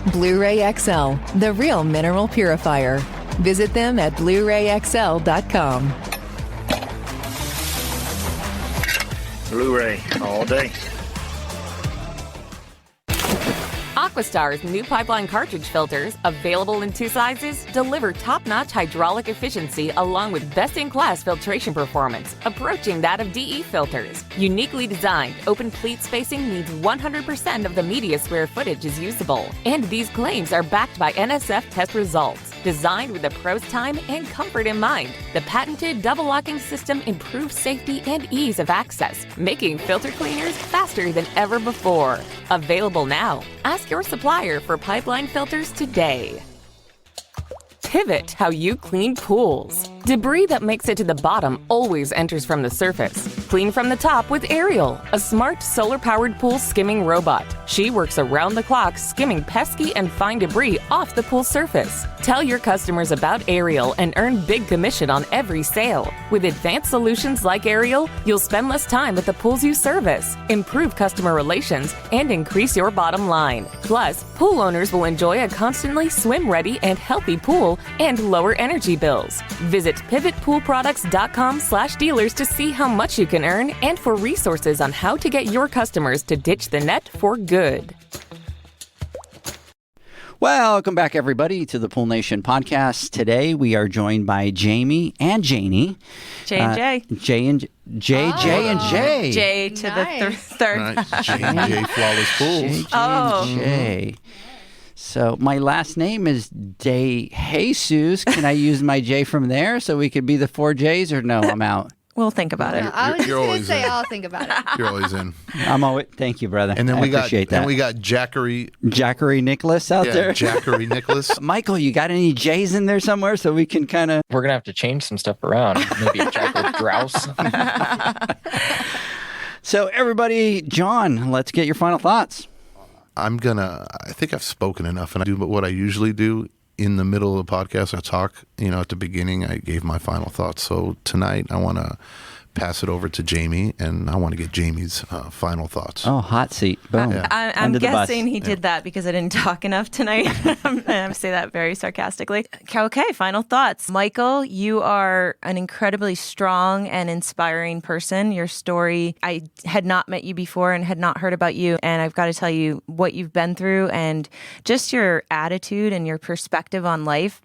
Blueray XL, the real mineral purifier. Visit them at BlueRayXL.com. Blueray all day. AquaStar's new pipeline cartridge filters, available in 2 sizes, deliver top-notch hydraulic efficiency along with best-in-class filtration performance, approaching that of DE filters. Uniquely designed, open pleat spacing means 100% of the media square footage is usable. And these claims are backed by NSF test results. Designed with the pro's time and comfort in mind, the patented double locking system improves safety and ease of access, making filter cleaners faster than ever before. Available now. Ask your supplier for pipeline filters today. Pivot how you clean pools. Debris that makes it to the bottom always enters from the surface. Clean from the top with Ariel, a smart solar-powered pool skimming robot. She works around the clock skimming pesky and fine debris off the pool surface. Tell your customers about Ariel and earn big commission on every sale. With advanced solutions like Ariel, you'll spend less time at the pools you service, improve customer relations, and increase your bottom line. Plus, pool owners will enjoy a constantly swim-ready and healthy pool and lower energy bills. Visit pivotpoolproducts.com/dealers to see how much you can earn and for resources on how to get your customers to ditch the net for good. Welcome back, everybody, to the Pool Nation podcast. Today, we are joined by Jamie and Janey. J and J. J and J. J to Nice. the third. Right. J Flawless Pools. J. So my last name is De Jesus. Can I use my J from there so we could be the 4 J's, or no, I'm out? We'll think about it. I was just You're going to always say, in. I'll think about it. You're always in. I'm always, thank you, brother. And then I appreciate that. And we got Jackery Nicholas out there. Jackery Nicholas. Michael, you got any J's in there somewhere so we can kind of... We're going to have to change some stuff around. Maybe a Jack with grouse. So everybody, John, let's get your final thoughts. I think I've spoken enough, and I do what I usually do in the middle of the podcast. I talk, at the beginning, I gave my final thoughts. So tonight I want to pass it over to Jamie, and I want to get Jamie's final thoughts. Oh, hot seat. Boom. I'm Under the bus. guessing he did that because I didn't talk enough tonight. I say that very sarcastically. Okay, final thoughts. Michael, you are an incredibly strong and inspiring person. Your story, I had not met you before and had not heard about you. And I've got to tell you what you've been through and just your attitude and your perspective on life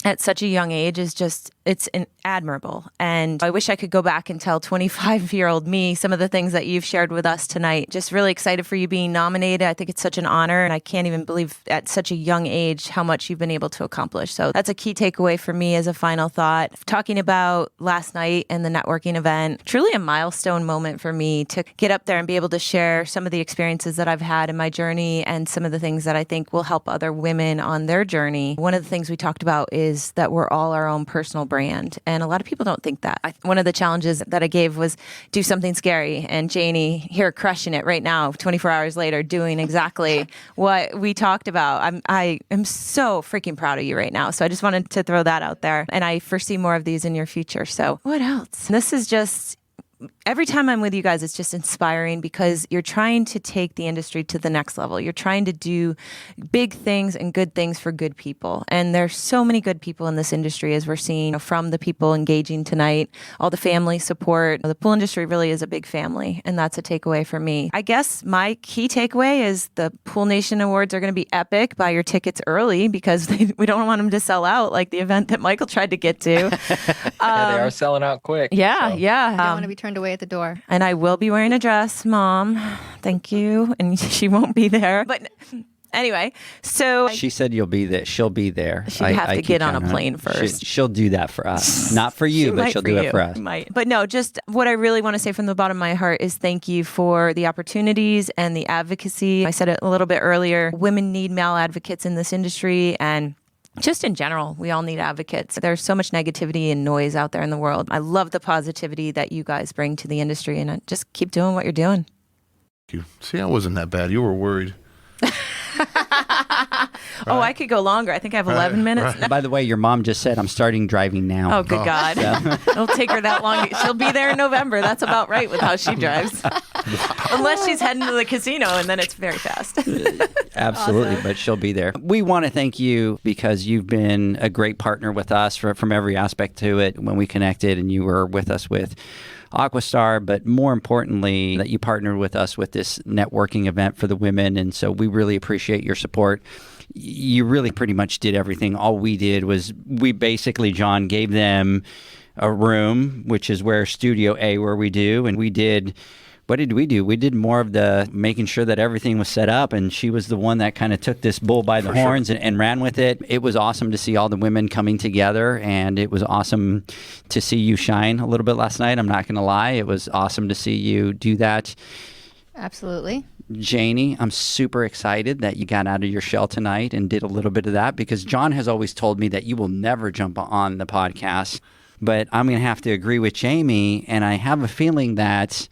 at such a young age is just It's admirable. And I wish I could go back and tell 25-year-old me some of the things that you've shared with us tonight. Just really excited for you being nominated. I think it's such an honor, and I can't even believe at such a young age how much you've been able to accomplish. So that's a key takeaway for me as a final thought. Talking about last night and the networking event, truly a milestone moment for me to get up there and be able to share some of the experiences that I've had in my journey and some of the things that I think will help other women on their journey. One of the things we talked about is that we're all our own personal brand. And a lot of people don't think that. One of the challenges that I gave was do something scary. And Janey here crushing it right now, 24 hours later, doing exactly what we talked about. I am so freaking proud of you right now. So I just wanted to throw that out there. And I foresee more of these in your future. So what else? This is just... Every time I'm with you guys, it's just inspiring because you're trying to take the industry to the next level. You're trying to do big things and good things for good people. And there's so many good people in this industry, as we're seeing from the people engaging tonight, all the family support. The pool industry really is a big family, and that's a takeaway for me. I guess my key takeaway is the Pool Nation Awards are going to be epic. Buy your tickets early because we don't want them to sell out like the event that Michael tried to get to. Yeah, they are selling out quick. Yeah, so. yeah. I don't want to be turned away at the door. And I will be wearing a dress, Mom. Thank you. And she won't be there. But anyway, so... She said you'll be there. She'll be there. She'd have to get on a plane first. She'll do that for us. Not for you, but she'll do it for us. Might. But no, just what I really want to say from the bottom of my heart is thank you for the opportunities and the advocacy. I said it a little bit earlier. Women need male advocates in this industry, and just in general, we all need advocates. There's so much negativity and noise out there in the world. I love the positivity that you guys bring to the industry, and just keep doing what you're doing. You see, I wasn't that bad. You were worried. Oh, I could go longer. I think I have 11 minutes. By the way, your mom just said, I'm starting driving now. Oh, good God. It'll take her that long. She'll be there in November. That's about right with how she drives. Unless she's heading to the casino, and then it's very fast. Absolutely, Awesome. but she'll be there. We want to thank you because you've been a great partner with us from every aspect to it when we connected, and you were with us with AquaStar, but more importantly, that you partnered with us with this networking event for the women. And so we really appreciate your support. You really pretty much did everything. All we did was we basically, John, gave them a room, which is where Studio A, where we do, and we did... What did we do? We did more of the making sure that everything was set up, and she was the one that kind of took this bull by the horns and ran with it. It was awesome to see all the women coming together, and it was awesome to see you shine a little bit last night. I'm not going to lie. It was awesome to see you do that. Absolutely. Janey, I'm super excited that you got out of your shell tonight and did a little bit of that, because John has always told me that you will never jump on the podcast, but I'm going to have to agree with Jamie, and I have a feeling that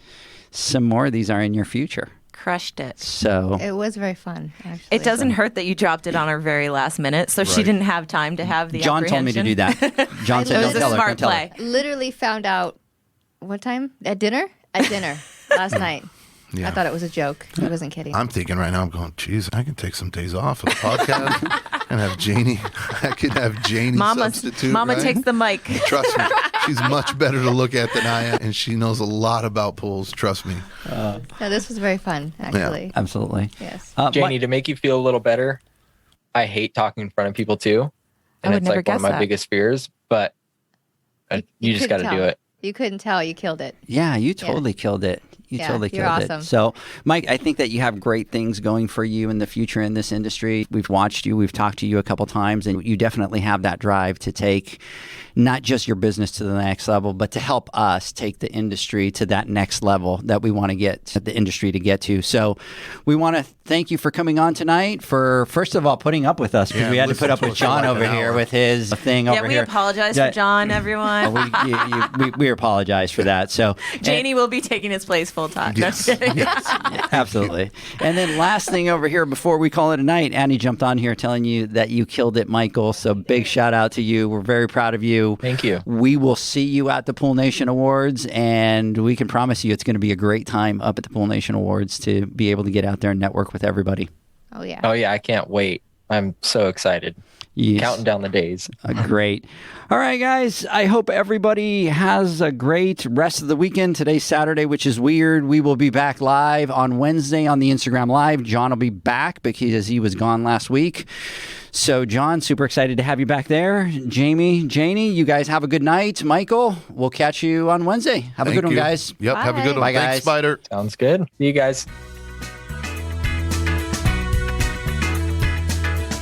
some more of these are in your future. Crushed it. So It was very fun, actually. It doesn't hurt that you dropped it on our very last minute, so she didn't have time to have the John told me to do that. John said, It don't was a tell her, smart don't tell play. her. Literally found out, what time? At dinner? At dinner last night. Yeah. I thought it was a joke. I wasn't kidding. I'm thinking right now, I'm going, geez, I can take some days off of the podcast and have Janey. I could have Janey substitute. Mama right? takes the mic. Trust me, she's much better to look at than I am, and she knows a lot about pools. Trust me. No, this was very fun, actually. Absolutely. Yes. Janey, to make you feel a little better, I hate talking in front of people too. And would it's never like one of guess my that. biggest fears, but you just got couldn't to do tell. it. You couldn't tell. You killed it. Yeah, you totally killed it. You Yeah, totally you're killed awesome. it. So, Mike, I think that you have great things going for you in the future in this industry. We've watched you. We've talked to you a couple times, and you definitely have that drive to take not just your business to the next level, but to help us take the industry to that next level that we want to get the industry to get to. So we want to thank you for coming on tonight, for, first of all, putting up with us, because Yeah, we had to listen put up to with us for John like over an here hour. with his thing over Yeah, we here. apologize for John, everyone. We apologize for that. So Janey will be taking his place full time. No, Yes. just kidding. Absolutely. And then last thing over here before we call it a night, Annie jumped on here telling you that you killed it, Michael. So big shout out to you. We're very proud of you. Thank you. We will see you at the Pool Nation Awards, and we can promise you it's going to be a great time up at the Pool Nation Awards to be able to get out there and network with everybody. Oh, yeah. Oh, yeah, I can't wait. I'm so excited. Yes. Counting down the days. Great. All right, guys. I hope everybody has a great rest of the weekend. Today's Saturday, which is weird. We will be back live on Wednesday on the Instagram Live. John will be back because he was gone last week. So, John, super excited to have you back there. Jamie, Janey, you guys have a good night. Michael, we'll catch you on Wednesday. Have a good one, guys. Yep, Bye. have a good one. Bye, Thanks, guys. Spider. Sounds good. See you guys.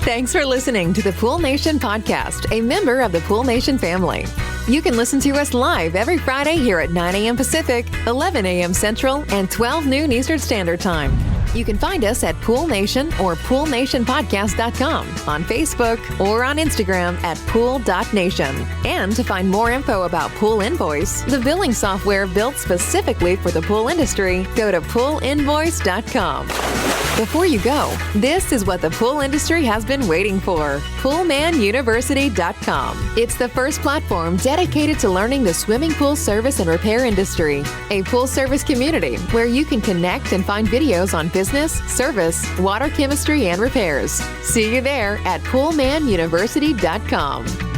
Thanks for listening to the Pool Nation podcast, a member of the Pool Nation family. You can listen to us live every Friday here at 9 a.m. Pacific, 11 a.m. Central, and 12 noon Eastern Standard Time. You can find us at Pool Nation or PoolNationPodcast.com, on Facebook, or on Instagram at Pool.Nation. And to find more info about Pool Invoice, the billing software built specifically for the pool industry, go to PoolInvoice.com. Before you go, this is what the pool industry has been waiting for. PoolmanUniversity.com. It's the first platform dedicated to learning the swimming pool service and repair industry. A pool service community where you can connect and find videos on business, service, water chemistry, and repairs. See you there at PoolmanUniversity.com.